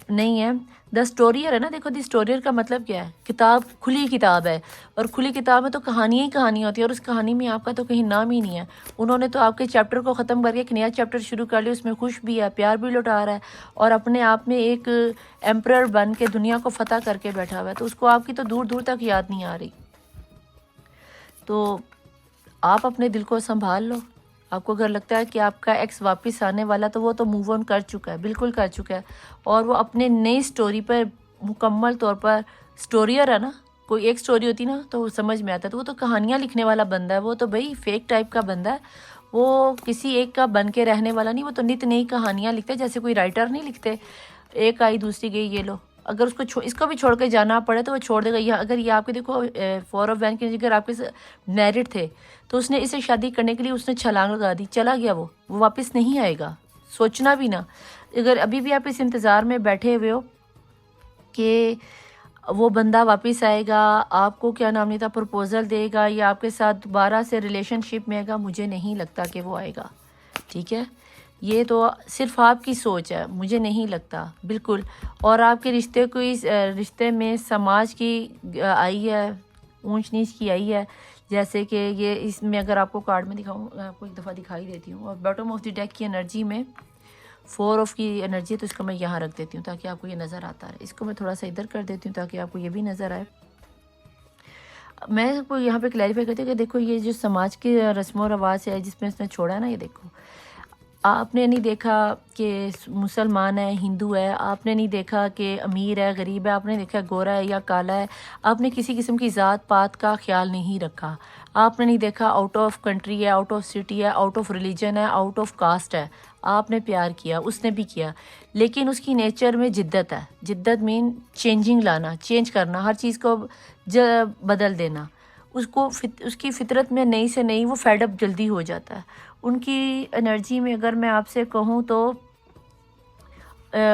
Speaker 1: نہیں ہے، دا اسٹوریئر ہے نا، دیکھو دی اسٹوریئر کا مطلب کیا ہے؟ کتاب، کھلی کتاب ہے، اور کھلی کتاب میں تو کہانیاں ہی کہانیاں ہوتی ہیں، اور اس کہانی میں آپ کا تو کہیں نام ہی نہیں ہے۔ انہوں نے تو آپ کے چیپٹر کو ختم کر کے ایک نیا چیپٹر شروع کر لیا، اس میں خوش بھی ہے، پیار بھی لوٹا رہا ہے، اور اپنے آپ میں ایک ایمپرر بن کے دنیا کو فتح کر کے بیٹھا ہوا ہے۔ تو اس کو آپ کی تو دور دور تک یاد نہیں آ رہی۔ تو آپ اپنے دل کو سنبھال لو۔ آپ کو اگر لگتا ہے کہ آپ کا ایکس واپس آنے والا، تو وہ تو موو آن کر چکا ہے، بالکل کر چکا ہے، اور وہ اپنے نئی سٹوری پر مکمل طور پر اسٹوریئر ہے نا۔ کوئی ایک سٹوری ہوتی نا تو سمجھ میں آتا ہے، تو وہ تو کہانیاں لکھنے والا بندہ ہے، وہ تو بھائی فیک ٹائپ کا بندہ ہے، وہ کسی ایک کا بن کے رہنے والا نہیں، وہ تو نت نئی کہانیاں لکھتے ہیں، جیسے کوئی رائٹر نہیں لکھتے، ایک آئی دوسری گئی، یہ لو۔ اگر اس کو بھی چھوڑ کے جانا پڑے تو وہ چھوڑ دے گا۔ اگر یہ آپ کے دیکھو 4 آف وین کی اگر آپ کے میرڈ تھے تو اس نے اسے شادی کرنے کے لیے اس نے چھلانگ لگا دی، چلا گیا، وہ واپس نہیں آئے گا، سوچنا بھی نہ۔ اگر ابھی بھی آپ اس انتظار میں بیٹھے ہوئے ہو کہ وہ بندہ واپس آئے گا، آپ کو کیا نام نہیں تھا پرپوزل دے گا، یا آپ کے ساتھ دوبارہ سے ریلیشن شپ میں آئے گا، مجھے نہیں لگتا کہ وہ آئے گا، ٹھیک ہے؟ یہ تو صرف آپ کی سوچ ہے، مجھے نہیں لگتا بالکل۔ اور آپ کے رشتے میں سماج کی آئی ہے، اونچ نیچ کی آئی ہے، جیسے کہ یہ اس میں اگر آپ کو کارڈ میں دکھاؤں، آپ کو ایک دفعہ دکھائی دیتی ہوں، اور باٹم آف دی ڈیک کی انرجی میں 4 آف کی انرجی ہے، تو اس کو میں یہاں رکھ دیتی ہوں تاکہ آپ کو یہ نظر آتا رہے۔ اس کو میں تھوڑا سا ادھر کر دیتی ہوں تاکہ آپ کو یہ بھی نظر آئے۔ میں کو یہاں پہ کلیریفائی کرتی ہوں کہ دیکھو یہ جو سماج کی رسم و رواج ہے جس میں اس نے چھوڑا ہے نا، یہ دیکھو، آپ نے نہیں دیکھا کہ مسلمان ہے، ہندو ہے، آپ نے نہیں دیکھا کہ امیر ہے، غریب ہے، آپ نے دیکھا گورا ہے یا کالا ہے، آپ نے کسی قسم کی ذات پات کا خیال نہیں رکھا، آپ نے نہیں دیکھا آؤٹ آف کنٹری ہے، آؤٹ آف سٹی ہے، آؤٹ آف ریلیجن ہے، آؤٹ آف کاسٹ ہے، آپ نے پیار کیا، اس نے بھی کیا، لیکن اس کی نیچر میں جدت ہے۔ جدت مین چینجنگ لانا، چینج کرنا، ہر چیز کو بدل دینا۔ اس کی فطرت میں نئی سے نئی وہ فیڈ اپ جلدی ہو جاتا ہے۔ ان کی انرجی میں اگر میں آپ سے کہوں تو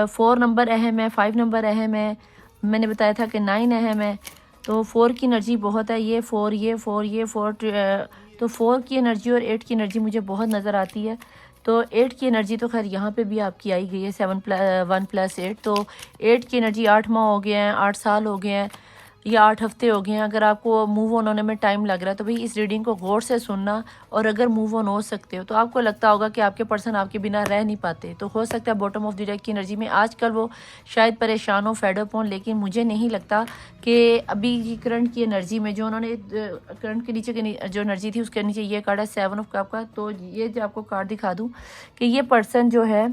Speaker 1: 4 نمبر اہم ہے، 5 نمبر اہم ہے، میں نے بتایا تھا کہ 9 اہم ہے، تو 4 کی انرجی بہت ہے، یہ 4 تو 4 کی انرجی اور 8 کی انرجی مجھے بہت نظر آتی ہے۔ تو 8 کی انرجی تو خیر یہاں پہ بھی آپ کی آئی گئی ہے، 7+1+8، تو 8 کی انرجی 8 ماہ ہو گئے ہیں، 8 سال ہو گئے ہیں، یا 8 ہفتے ہو گئے ہیں۔ اگر آپ کو موو آن ہونے میں ٹائم لگ رہا ہے تو بھئی اس ریڈنگ کو غور سے سننا، اور اگر موو آن ہو سکتے ہو تو آپ کو لگتا ہوگا کہ آپ کے پرسن آپ کے بنا رہ نہیں پاتے، تو ہو سکتا ہے باٹم آف دی ڈیک کی انرجی میں آج کل وہ شاید پریشان ہوں، فیڈ اپ ہوں، لیکن مجھے نہیں لگتا کہ ابھی کی کرنٹ کی انرجی میں جو انہوں نے کرنٹ کے نیچے جو انرجی تھی اس کے نیچے یہ کارڈ ہے 7 آف کپ کا، تو یہ جو آپ کو کارڈ دکھا دوں کہ یہ پرسن جو ہے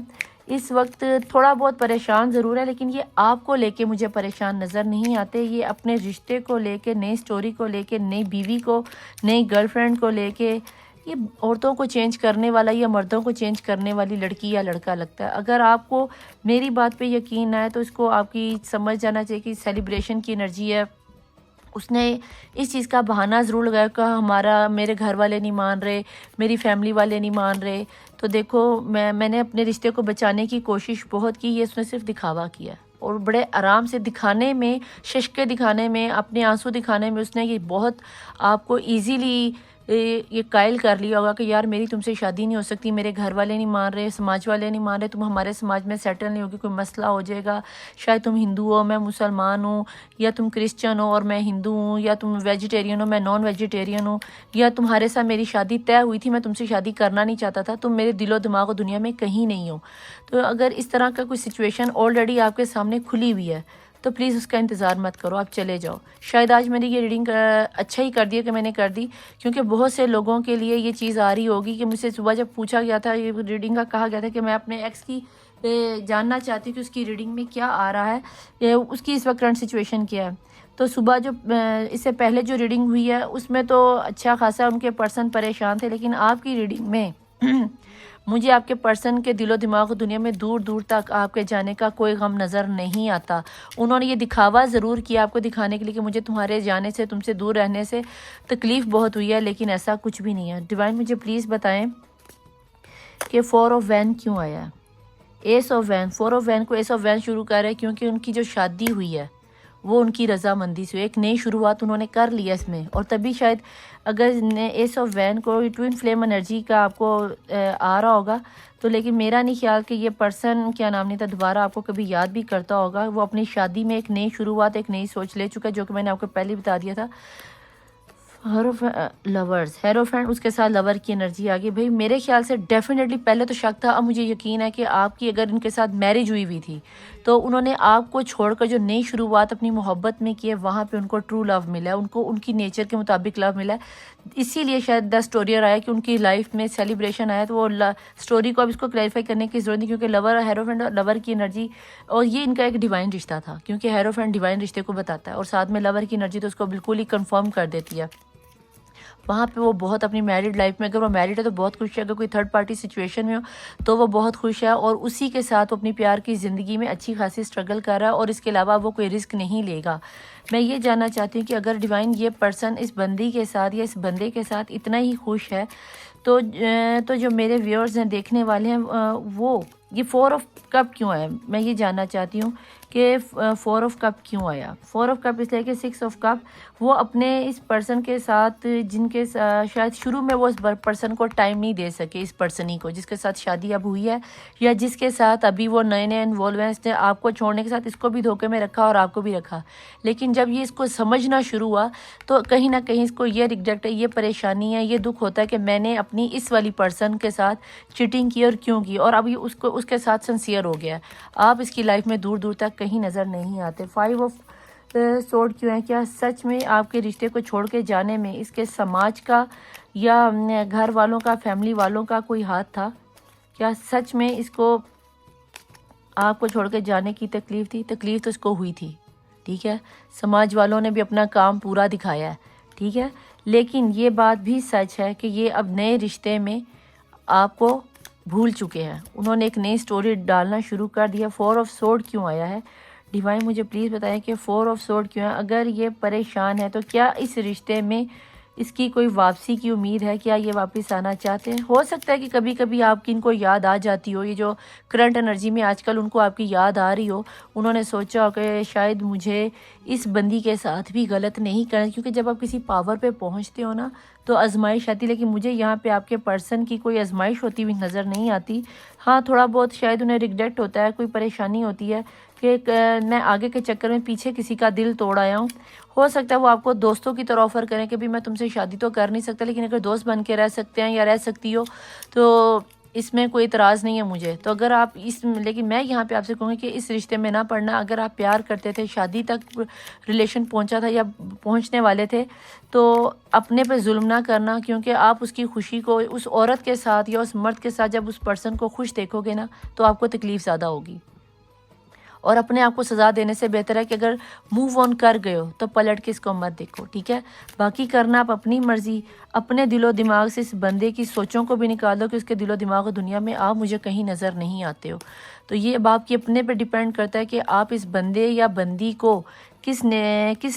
Speaker 1: اس وقت تھوڑا بہت پریشان ضرور ہے، لیکن یہ آپ کو لے کے مجھے پریشان نظر نہیں آتے۔ یہ اپنے رشتے کو لے کے، نئی سٹوری کو لے کے، نئی بیوی کو، نئی گرل فرینڈ کو لے کے، یہ عورتوں کو چینج کرنے والا یا مردوں کو چینج کرنے والی لڑکی یا لڑکا لگتا ہے۔ اگر آپ کو میری بات پہ یقین آئے تو اس کو آپ کی سمجھ جانا چاہیے کہ سیلیبریشن کی انرجی ہے۔ اس نے اس چیز کا بہانہ ضرور لگایا کہ میرے گھر والے نہیں مان رہے، میری فیملی والے نہیں مان رہے، تو دیکھو میں نے اپنے رشتے کو بچانے کی کوشش بہت کی، یہ اس نے صرف دکھاوا کیا، اور بڑے آرام سے دکھانے میں، ششکے دکھانے میں، اپنے آنسو دکھانے میں اس نے یہ بہت آپ کو ایزیلی یہ قائل کر لیا ہوگا کہ یار میری تم سے شادی نہیں ہو سکتی، میرے گھر والے نہیں مان رہے، سماج والے نہیں مان رہے، تم ہمارے سماج میں سیٹل نہیں ہوگی، کوئی مسئلہ ہو جائے گا، شاید تم ہندو ہو میں مسلمان ہوں، یا تم کرسچن ہو اور میں ہندو ہوں، یا تم ویجیٹیرین ہو میں نان ویجیٹیرین ہوں، یا تمہارے ساتھ میری شادی طے ہوئی تھی، میں تم سے شادی کرنا نہیں چاہتا تھا، تم میرے دل و دماغ و دنیا میں کہیں نہیں ہو۔ تو اگر اس طرح کا کوئی سچویشن آلریڈی آپ کے سامنے کھلی ہوئی ہے تو پلیز اس کا انتظار مت کرو، آپ چلے جاؤ۔ شاید آج میری یہ ریڈنگ اچھا ہی کر دیا کہ میں نے کر دی، کیونکہ بہت سے لوگوں کے لیے یہ چیز آ رہی ہوگی کہ مجھ سے صبح جب پوچھا گیا تھا، یہ ریڈنگ کا کہا گیا تھا کہ میں اپنے ایکس کی جاننا چاہتی ہوں کہ اس کی ریڈنگ میں کیا آ رہا ہے، اس کی اس وقت کرنٹ سچویشن کیا ہے۔ تو صبح جو اس سے پہلے جو ریڈنگ ہوئی ہے اس میں تو اچھا خاصا ان کے پرسن پریشان تھے، لیکن آپ کی ریڈنگ میں مجھے آپ کے پرسن کے دل و دماغ دنیا میں دور دور تک آپ کے جانے کا کوئی غم نظر نہیں آتا۔ انہوں نے یہ دکھاوا ضرور کیا آپ کو دکھانے کے لیے کہ مجھے تمہارے جانے سے، تم سے دور رہنے سے تکلیف بہت ہوئی ہے، لیکن ایسا کچھ بھی نہیں ہے۔ ڈیوائن مجھے پلیز بتائیں کہ 4 آف وین کیوں آیا ہے؟ S of when, 4 of when کو ایس آف وین شروع کر رہے ہیں کیونکہ ان کی جو شادی ہوئی ہے وہ ان کی رضامندی سے، ایک نئی شروعات انہوں نے کر لیا اس میں، اور تبھی شاید اگر ایس آف وین کو ٹوئن فلیم انرجی کا آپ کو آ رہا ہوگا تو، لیکن میرا نہیں خیال کہ یہ پرسن کیا نام نہیں تھا دوبارہ آپ کو کبھی یاد بھی کرتا ہوگا۔ وہ اپنی شادی میں ایک نئی شروعات، ایک نئی سوچ لے چکا ہے، جو کہ میں نے آپ کو پہلے بتا دیا تھا۔ لورز، ہیروفینٹ، اس کے ساتھ لور کی انرجی آ گئی۔ بھائی میرے خیال سے ڈیفینیٹلی پہلے تو شک تھا، اب مجھے یقین ہے کہ آپ کی اگر ان کے ساتھ میرج ہوئی تھی تو انہوں نے آپ کو چھوڑ کر جو نئی شروعات اپنی محبت میں کی ہے وہاں پہ ان کو ٹرو لو ملا ہے، ان کو ان کی نیچر کے مطابق لو ملا ہے۔ اسی لیے شاید دا اسٹوریئر آیا کہ ان کی لائف میں سیلیبریشن آیا، تو وہ اسٹوری کو اب اس کو کلیریفائی کرنے کی ضرورت نہیں، کیونکہ لور، ہیروفینٹ اور لور کی انرجی، اور یہ ان کا ایک ڈیوائن رشتہ تھا، کیونکہ ہیروفینٹ ڈیوائن رشتے کو بتاتا ہے، اور ساتھ میں لور کی انرجی تو اس کو بالکل ہی کنفرم کر دیتی ہے۔ وہاں پہ وہ بہت اپنی میرڈ لائف میں، اگر وہ میرڈ ہے تو بہت خوش ہے، اگر کوئی تھرڈ پارٹی سچویشن میں ہو تو وہ بہت خوش ہے، اور اسی کے ساتھ وہ اپنی پیار کی زندگی میں اچھی خاصی اسٹرگل کر رہا ہے، اور اس کے علاوہ وہ کوئی رسک نہیں لے گا۔ میں یہ جاننا چاہتی ہوں کہ اگر ڈیوائن یہ پرسن اس بندی کے ساتھ یا اس بندے کے ساتھ اتنا ہی خوش ہے تو جو میرے ویورز ہیں، دیکھنے والے ہیں، وہ یہ 4 آف کپ کیوں آیا؟ میں یہ جاننا چاہتی ہوں کہ 4 آف کپ کیوں آیا؟ 4 آف کپ اس لیے کہ 6 آف کپ وہ اپنے اس پرسن کے ساتھ، جن کے شاید شروع میں وہ اس پرسن کو ٹائم نہیں دے سکے، اس پرسن ہی کو جس کے ساتھ شادی اب ہوئی ہے، یا جس کے ساتھ ابھی وہ نئے انوالومنٹس نے آپ کو چھوڑنے کے ساتھ اس کو بھی دھوکے میں رکھا اور آپ کو بھی رکھا، لیکن جب یہ اس کو سمجھنا شروع ہوا تو کہیں نہ کہیں اس کو یہ ریگریٹ ہے، یہ پریشانی ہے، یہ دکھ ہوتا ہے کہ میں نے اپنی اس والی پرسن کے ساتھ چیٹنگ کی اور کیوں کی، اور اب یہ اس کے ساتھ سنسیئر ہو گیا ہے۔ آپ اس کی لائف میں دور دور تک کہیں نظر نہیں آتے۔ 5 آف سورڈ کیوں ہے؟ کیا سچ میں آپ کے رشتے کو چھوڑ کے جانے میں اس کے سماج کا یا گھر والوں کا، فیملی والوں کا کوئی ہاتھ تھا؟ کیا سچ میں اس کو آپ کو چھوڑ کے جانے کی تکلیف تھی؟ تکلیف تو اس کو ہوئی تھی، ٹھیک ہے، سماج والوں نے بھی اپنا کام پورا دکھایا ہے، ٹھیک ہے، لیکن یہ بات بھی سچ ہے کہ یہ اب نئے رشتے میں آپ کو بھول چکے ہیں، انہوں نے ایک نئی سٹوری ڈالنا شروع کر دیا۔ 4 آف سورڈ کیوں آیا ہے؟ ڈیوائن مجھے پلیز بتائیں کہ 4 آف سورڈ کیوں ہے؟ اگر یہ پریشان ہے تو کیا اس رشتے میں اس کی کوئی واپسی کی امید ہے؟ کیا یہ واپس آنا چاہتے ہیں؟ ہو سکتا ہے کہ کبھی کبھی آپ کی ان کو یاد آ جاتی ہو، یہ جو کرنٹ انرجی میں آج کل ان کو آپ کی یاد آ رہی ہو، انہوں نے سوچا ہو کہ شاید مجھے اس بندی کے ساتھ بھی غلط نہیں کرنا، کیونکہ جب آپ کسی پاور پہ پہنچتے ہو نا تو آزمائش آتی، لیکن مجھے یہاں پہ آپ کے پرسن کی کوئی آزمائش ہوتی ہوئی نظر نہیں آتی۔ ہاں تھوڑا بہت شاید انہیں ریگریٹ ہوتا ہے، کوئی پریشانی ہوتی ہے کہ میں آگے کے چکر میں پیچھے کسی کا دل توڑ آیا ہوں۔ ہو سکتا ہے وہ آپ کو دوستوں کی طرح آفر کریں کہ بھی میں تم سے شادی تو کر نہیں سکتا، لیکن اگر دوست بن کے رہ سکتے ہیں یا رہ سکتی ہو تو اس میں کوئی اعتراض نہیں ہے مجھے۔ تو اگر آپ لیکن میں یہاں پہ آپ سے کہوں گی کہ اس رشتے میں نہ پڑنا۔ اگر آپ پیار کرتے تھے، شادی تک ریلیشن پہنچا تھا یا پہنچنے والے تھے، تو اپنے پہ ظلم نہ کرنا، کیونکہ آپ اس کی خوشی کو اس عورت کے ساتھ یا اس مرد کے ساتھ جب اس پرسن کو خوش دیکھو گے نا تو آپ کو تکلیف زیادہ ہوگی، اور اپنے آپ کو سزا دینے سے بہتر ہے کہ اگر موو آن کر گئے ہو تو پلٹ کے اس کو مت دیکھو، ٹھیک ہے۔ باقی کرنا آپ اپنی مرضی، اپنے دل و دماغ سے اس بندے کی سوچوں کو بھی نکال دو کہ اس کے دل و دماغ و دنیا میں آپ مجھے کہیں نظر نہیں آتے ہو۔ تو یہ اب آپ کی اپنے پہ ڈیپینڈ کرتا ہے کہ آپ اس بندے یا بندی کو کس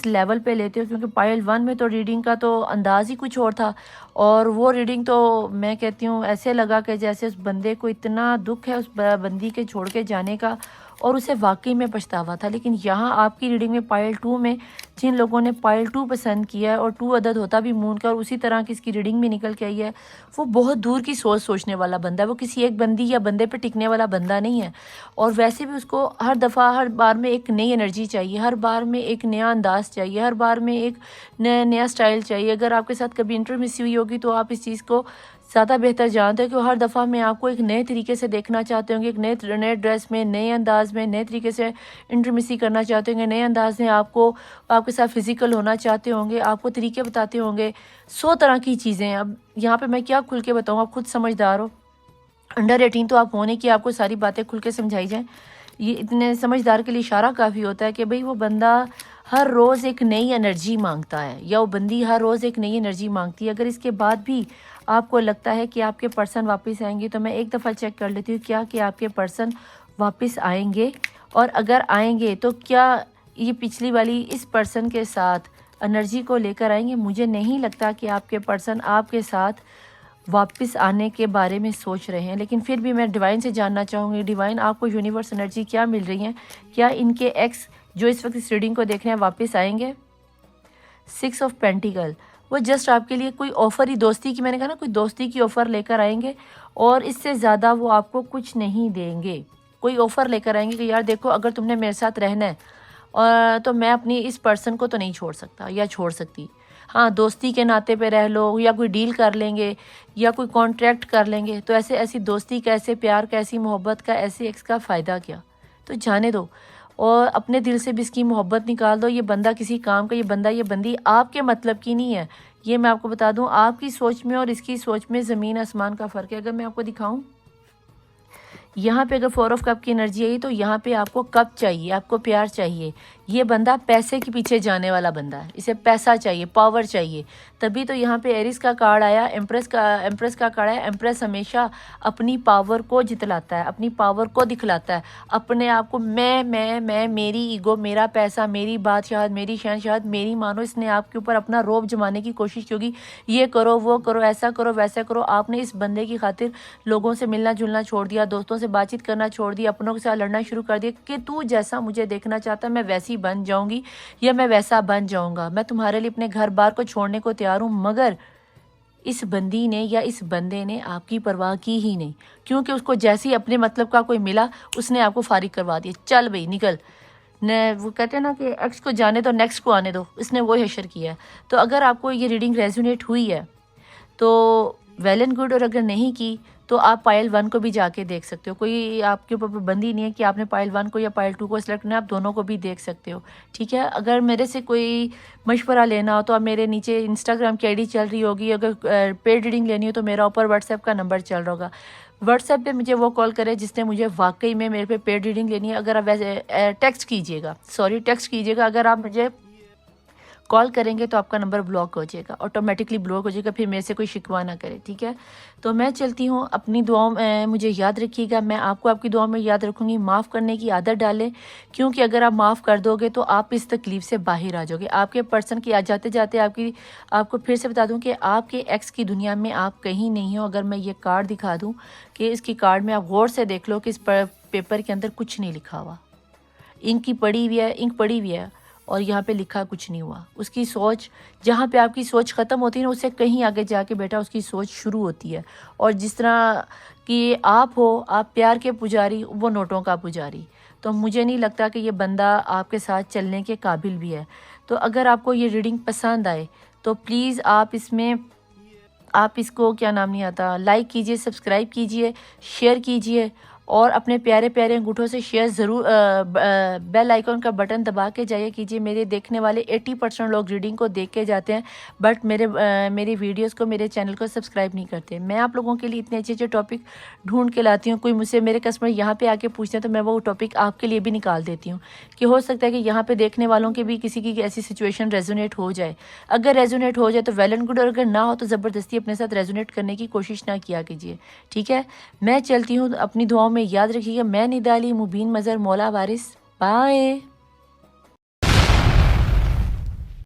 Speaker 1: لیول پہ لیتے ہو، کیونکہ پائل 1 میں تو ریڈنگ کا تو انداز ہی کچھ اور تھا، اور وہ ریڈنگ تو میں کہتی ہوں ایسے لگا کہ جیسے اس بندے کو اتنا دکھ ہے اس بندی کے چھوڑ کے جانے کا، اور اسے واقعی میں پچھتاوا تھا۔ لیکن یہاں آپ کی ریڈنگ میں پائل 2 میں جن لوگوں نے پائل 2 پسند کیا ہے، اور 2 عدد ہوتا بھی مون کا، اور اسی طرح کی اس کی ریڈنگ بھی نکل کے آئی ہے، وہ بہت دور کی سوچنے والا بندہ ہے، وہ کسی ایک بندی یا بندے پہ ٹکنے والا بندہ نہیں ہے، اور ویسے بھی اس کو ہر دفعہ ہر بار میں ایک نئی انرجی چاہیے، ہر بار میں ایک نیا انداز چاہیے، ہر بار میں ایک نیا سٹائل چاہیے۔ اگر آپ کے ساتھ کبھی انٹرمیسی ہوئی ہوگی تو آپ اس چیز کو زیادہ بہتر جانتے ہو کہ ہر دفعہ میں آپ کو ایک نئے طریقے سے دیکھنا چاہتے ہوں گے، ایک نئے ڈریس میں، نئے انداز میں، نئے طریقے سے انٹرمیسی کرنا چاہتے ہوں گے، نئے انداز میں آپ کے ساتھ فزیکل ہونا چاہتے ہوں گے، آپ کو طریقے بتاتے ہوں گے، 100 طرح کی چیزیں ہیں۔ اب یہاں پہ میں کیا کھل کے بتاؤں، آپ خود سمجھدار ہو، انڈر 18 تو آپ ہونے کی آپ کو ساری باتیں کھل کے سمجھائی جائیں۔ یہ اتنے سمجھدار کے لیے اشارہ کافی ہوتا ہے کہ بھئی وہ بندہ ہر روز ایک نئی انرجی مانگتا ہے، یا وہ بندی ہر روز ایک نئی انرجی مانگتی ہے۔ اگر اس کے بعد بھی آپ کو لگتا ہے کہ آپ کے پرسن واپس آئیں گے، تو میں ایک دفعہ چیک کر لیتی ہوں کیا کہ آپ کے پرسن واپس آئیں گے، اور اگر آئیں گے تو کیا یہ پچھلی والی اس پرسن کے ساتھ انرجی کو لے کر آئیں گے۔ مجھے نہیں لگتا کہ آپ کے پرسن آپ کے ساتھ واپس آنے کے بارے میں سوچ رہے ہیں، لیکن پھر بھی میں ڈیوائن سے جاننا چاہوں گی، ڈیوائن آپ کو یونیورس انرجی کیا مل رہی ہیں، کیا ان کے ایکس جو اس وقت اس ریڈنگ کو دیکھ رہے ہیں واپس آئیں گے۔ 6 آف پینٹیکل، وہ جسٹ آپ کے لیے کوئی آفر ہی دوستی کی، میں نے کہا نا کوئی دوستی کی آفر لے کر آئیں گے، اور اس سے زیادہ وہ آپ کو کچھ نہیں دیں گے۔ کوئی آفر لے کر آئیں گے کہ یار دیکھو اگر تم نے میرے ساتھ رہنا ہے تو میں اپنی اس پرسن کو تو نہیں چھوڑ سکتا یا چھوڑ سکتی، ہاں دوستی کے ناطے پہ رہ لو، یا کوئی ڈیل کر لیں گے، یا کوئی کانٹریکٹ کر لیں گے، تو ایسی دوستی کا، ایسے پیار کا، ایسی محبت کا، ایسے ایکس کا فائدہ کیا؟ تو جانے دو، اور اپنے دل سے بھی اس کی محبت نکال دو۔ یہ بندہ کسی کام کا، یہ بندہ یہ بندی آپ کے مطلب کی نہیں ہے۔ یہ میں آپ کو بتا دوں، آپ کی سوچ میں اور اس کی سوچ میں زمین آسمان کا فرق ہے۔ اگر میں آپ کو دکھاؤں یہاں پہ، اگر 4 آف کپ کی انرجی آئی تو یہاں پہ آپ کو کپ چاہیے، آپ کو پیار چاہیے۔ یہ بندہ پیسے کے پیچھے جانے والا بندہ ہے، اسے پیسہ چاہیے، پاور چاہیے، تبھی تو یہاں پہ ایریس کا کارڈ آیا، ایمپریس کا کارڈ آیا۔ ایمپریس ہمیشہ اپنی پاور کو جتلاتا ہے، اپنی پاور کو دکھلاتا ہے، اپنے آپ کو میں میری ایگو، میرا پیسہ، میری بادشاہت، میری شہنشاہت میری مانو۔ اس نے آپ کے اوپر اپنا روب جمانے کی کوشش کی ہوگی، یہ کرو وہ کرو، ایسا کرو ویسا کرو۔ آپ نے اس بندے کی خاطر لوگوں سے ملنا جلنا چھوڑ دیا، دوستوں سے بات چیت کرنا چھوڑ دیا، اپنوں کے ساتھ لڑنا شروع کر دیا کہ تو جیسا مجھے دیکھنا چاہتا ہے میں ویسی بن جاؤں گی، یا میں ویسا بن جاؤں گا، میں تمہارے لیے اپنے گھر بار کو چھوڑنے کو تیار ہوں۔ مگر اس بندی نے یا اس بندے نے آپ کی پرواہ کی ہی نہیں، کیونکہ اس کو جیسے ہی اپنے مطلب کا کوئی ملا اس نے آپ کو فارغ کروا دیا، چل بھئی نکل۔ وہ کہتے ہیں نا کہ ایکس کو جانے دو نیکسٹ کو آنے دو، اس نے وہی حشر کیا ہے۔ تو اگر آپ کو یہ ریڈنگ ریزونیٹ ہوئی ہے تو ویل اینڈ گڈ، اور اگر نہیں کی تو آپ پائل 1 کو بھی جا کے دیکھ سکتے ہو۔ کوئی آپ کے اوپر پابندی نہیں ہے کہ آپ نے پائل 1 کو یا پائل 2 کو سلیکٹ کرنا ہے، آپ دونوں کو بھی دیکھ سکتے ہو، ٹھیک ہے۔ اگر میرے سے کوئی مشورہ لینا ہو تو آپ میرے نیچے انسٹاگرام کی آئی ڈی چل رہی ہوگی، اگر پیڈ ریڈنگ لینی ہو تو میرا اوپر واٹس ایپ کا نمبر چل رہا ہوگا، واٹس ایپ پہ مجھے وہ کال کرے جس نے مجھے واقعی میں میرے پہ پیڈ ریڈنگ لینی ہے۔ اگر آپ ویسے ٹیکسٹ کیجیے گا، اگر آپ مجھے کال کریں گے تو آپ کا نمبر بلاک ہو جائے گا، آٹومیٹکلی بلاک ہو جائے گا، پھر میرے سے کوئی شکوہ نہ کرے، ٹھیک ہے۔ تو میں چلتی ہوں، اپنی دعاؤں میں مجھے یاد رکھیے گا، میں آپ کو آپ کی دعاؤں میں یاد رکھوں گی۔ معاف کرنے کی عادت ڈالیں، کیونکہ اگر آپ معاف کر دو گے تو آپ اس تکلیف سے باہر آ جاؤ گے۔ آپ کے پرسن کی جاتے جاتے آپ کو پھر سے بتا دوں کہ آپ کے ایکس کی دنیا میں آپ کہیں نہیں ہو۔ اگر میں یہ کارڈ دکھا دوں کہ اس کی کارڈ میں آپ غور سے دیکھ لو کہ اس پیپر کے اندر کچھ نہیں لکھا ہوا، انک پڑی ہوئی ہے اور یہاں پہ لکھا کچھ نہیں ہوا۔ اس کی سوچ، جہاں پہ آپ کی سوچ ختم ہوتی ہے نا، اس سے کہیں آگے جا کے بیٹا اس کی سوچ شروع ہوتی ہے۔ اور جس طرح کہ آپ پیار کے پجاری، وہ نوٹوں کا پجاری، تو مجھے نہیں لگتا کہ یہ بندہ آپ کے ساتھ چلنے کے قابل بھی ہے۔ تو اگر آپ کو یہ ریڈنگ پسند آئے تو پلیز آپ اس کو کیا نام نہیں آتا، لائک کیجئے، سبسکرائب کیجئے، شیئر کیجئے، اور اپنے پیارے پیارے انگوٹھوں سے شیئر ضرور، بیل آئیکن کا بٹن دبا کے جائے کیجئے۔ میرے دیکھنے والے 80% لوگ ریڈنگ کو دیکھ کے جاتے ہیں، بٹ میری ویڈیوز کو، میرے چینل کو سبسکرائب نہیں کرتے۔ میں آپ لوگوں کے لیے اتنے اچھے ٹاپک ڈھونڈ کے لاتی ہوں، کوئی مجھ سے میرے کسٹمر یہاں پہ آ کے پوچھتے ہیں تو میں وہ ٹاپک آپ کے لیے بھی نکال دیتی ہوں، کہ ہو سکتا ہے کہ یہاں پہ دیکھنے والوں کے بھی کسی کی ایسی سچویشن ریزونیٹ ہو جائے۔ اگر ریزونیٹ ہو جائے تو ویل اینڈ گڈ، اور اگر نہ ہو تو زبردستی اپنے ساتھ ریزونیٹ کرنے کی کوشش نہ کیا کیجیے، ٹھیک ہے۔ میں چلتی ہوں، اپنی دعاؤں میں یاد رکھیے گا۔ میں ندا علی مبین مظہر مولا وارث، بائے۔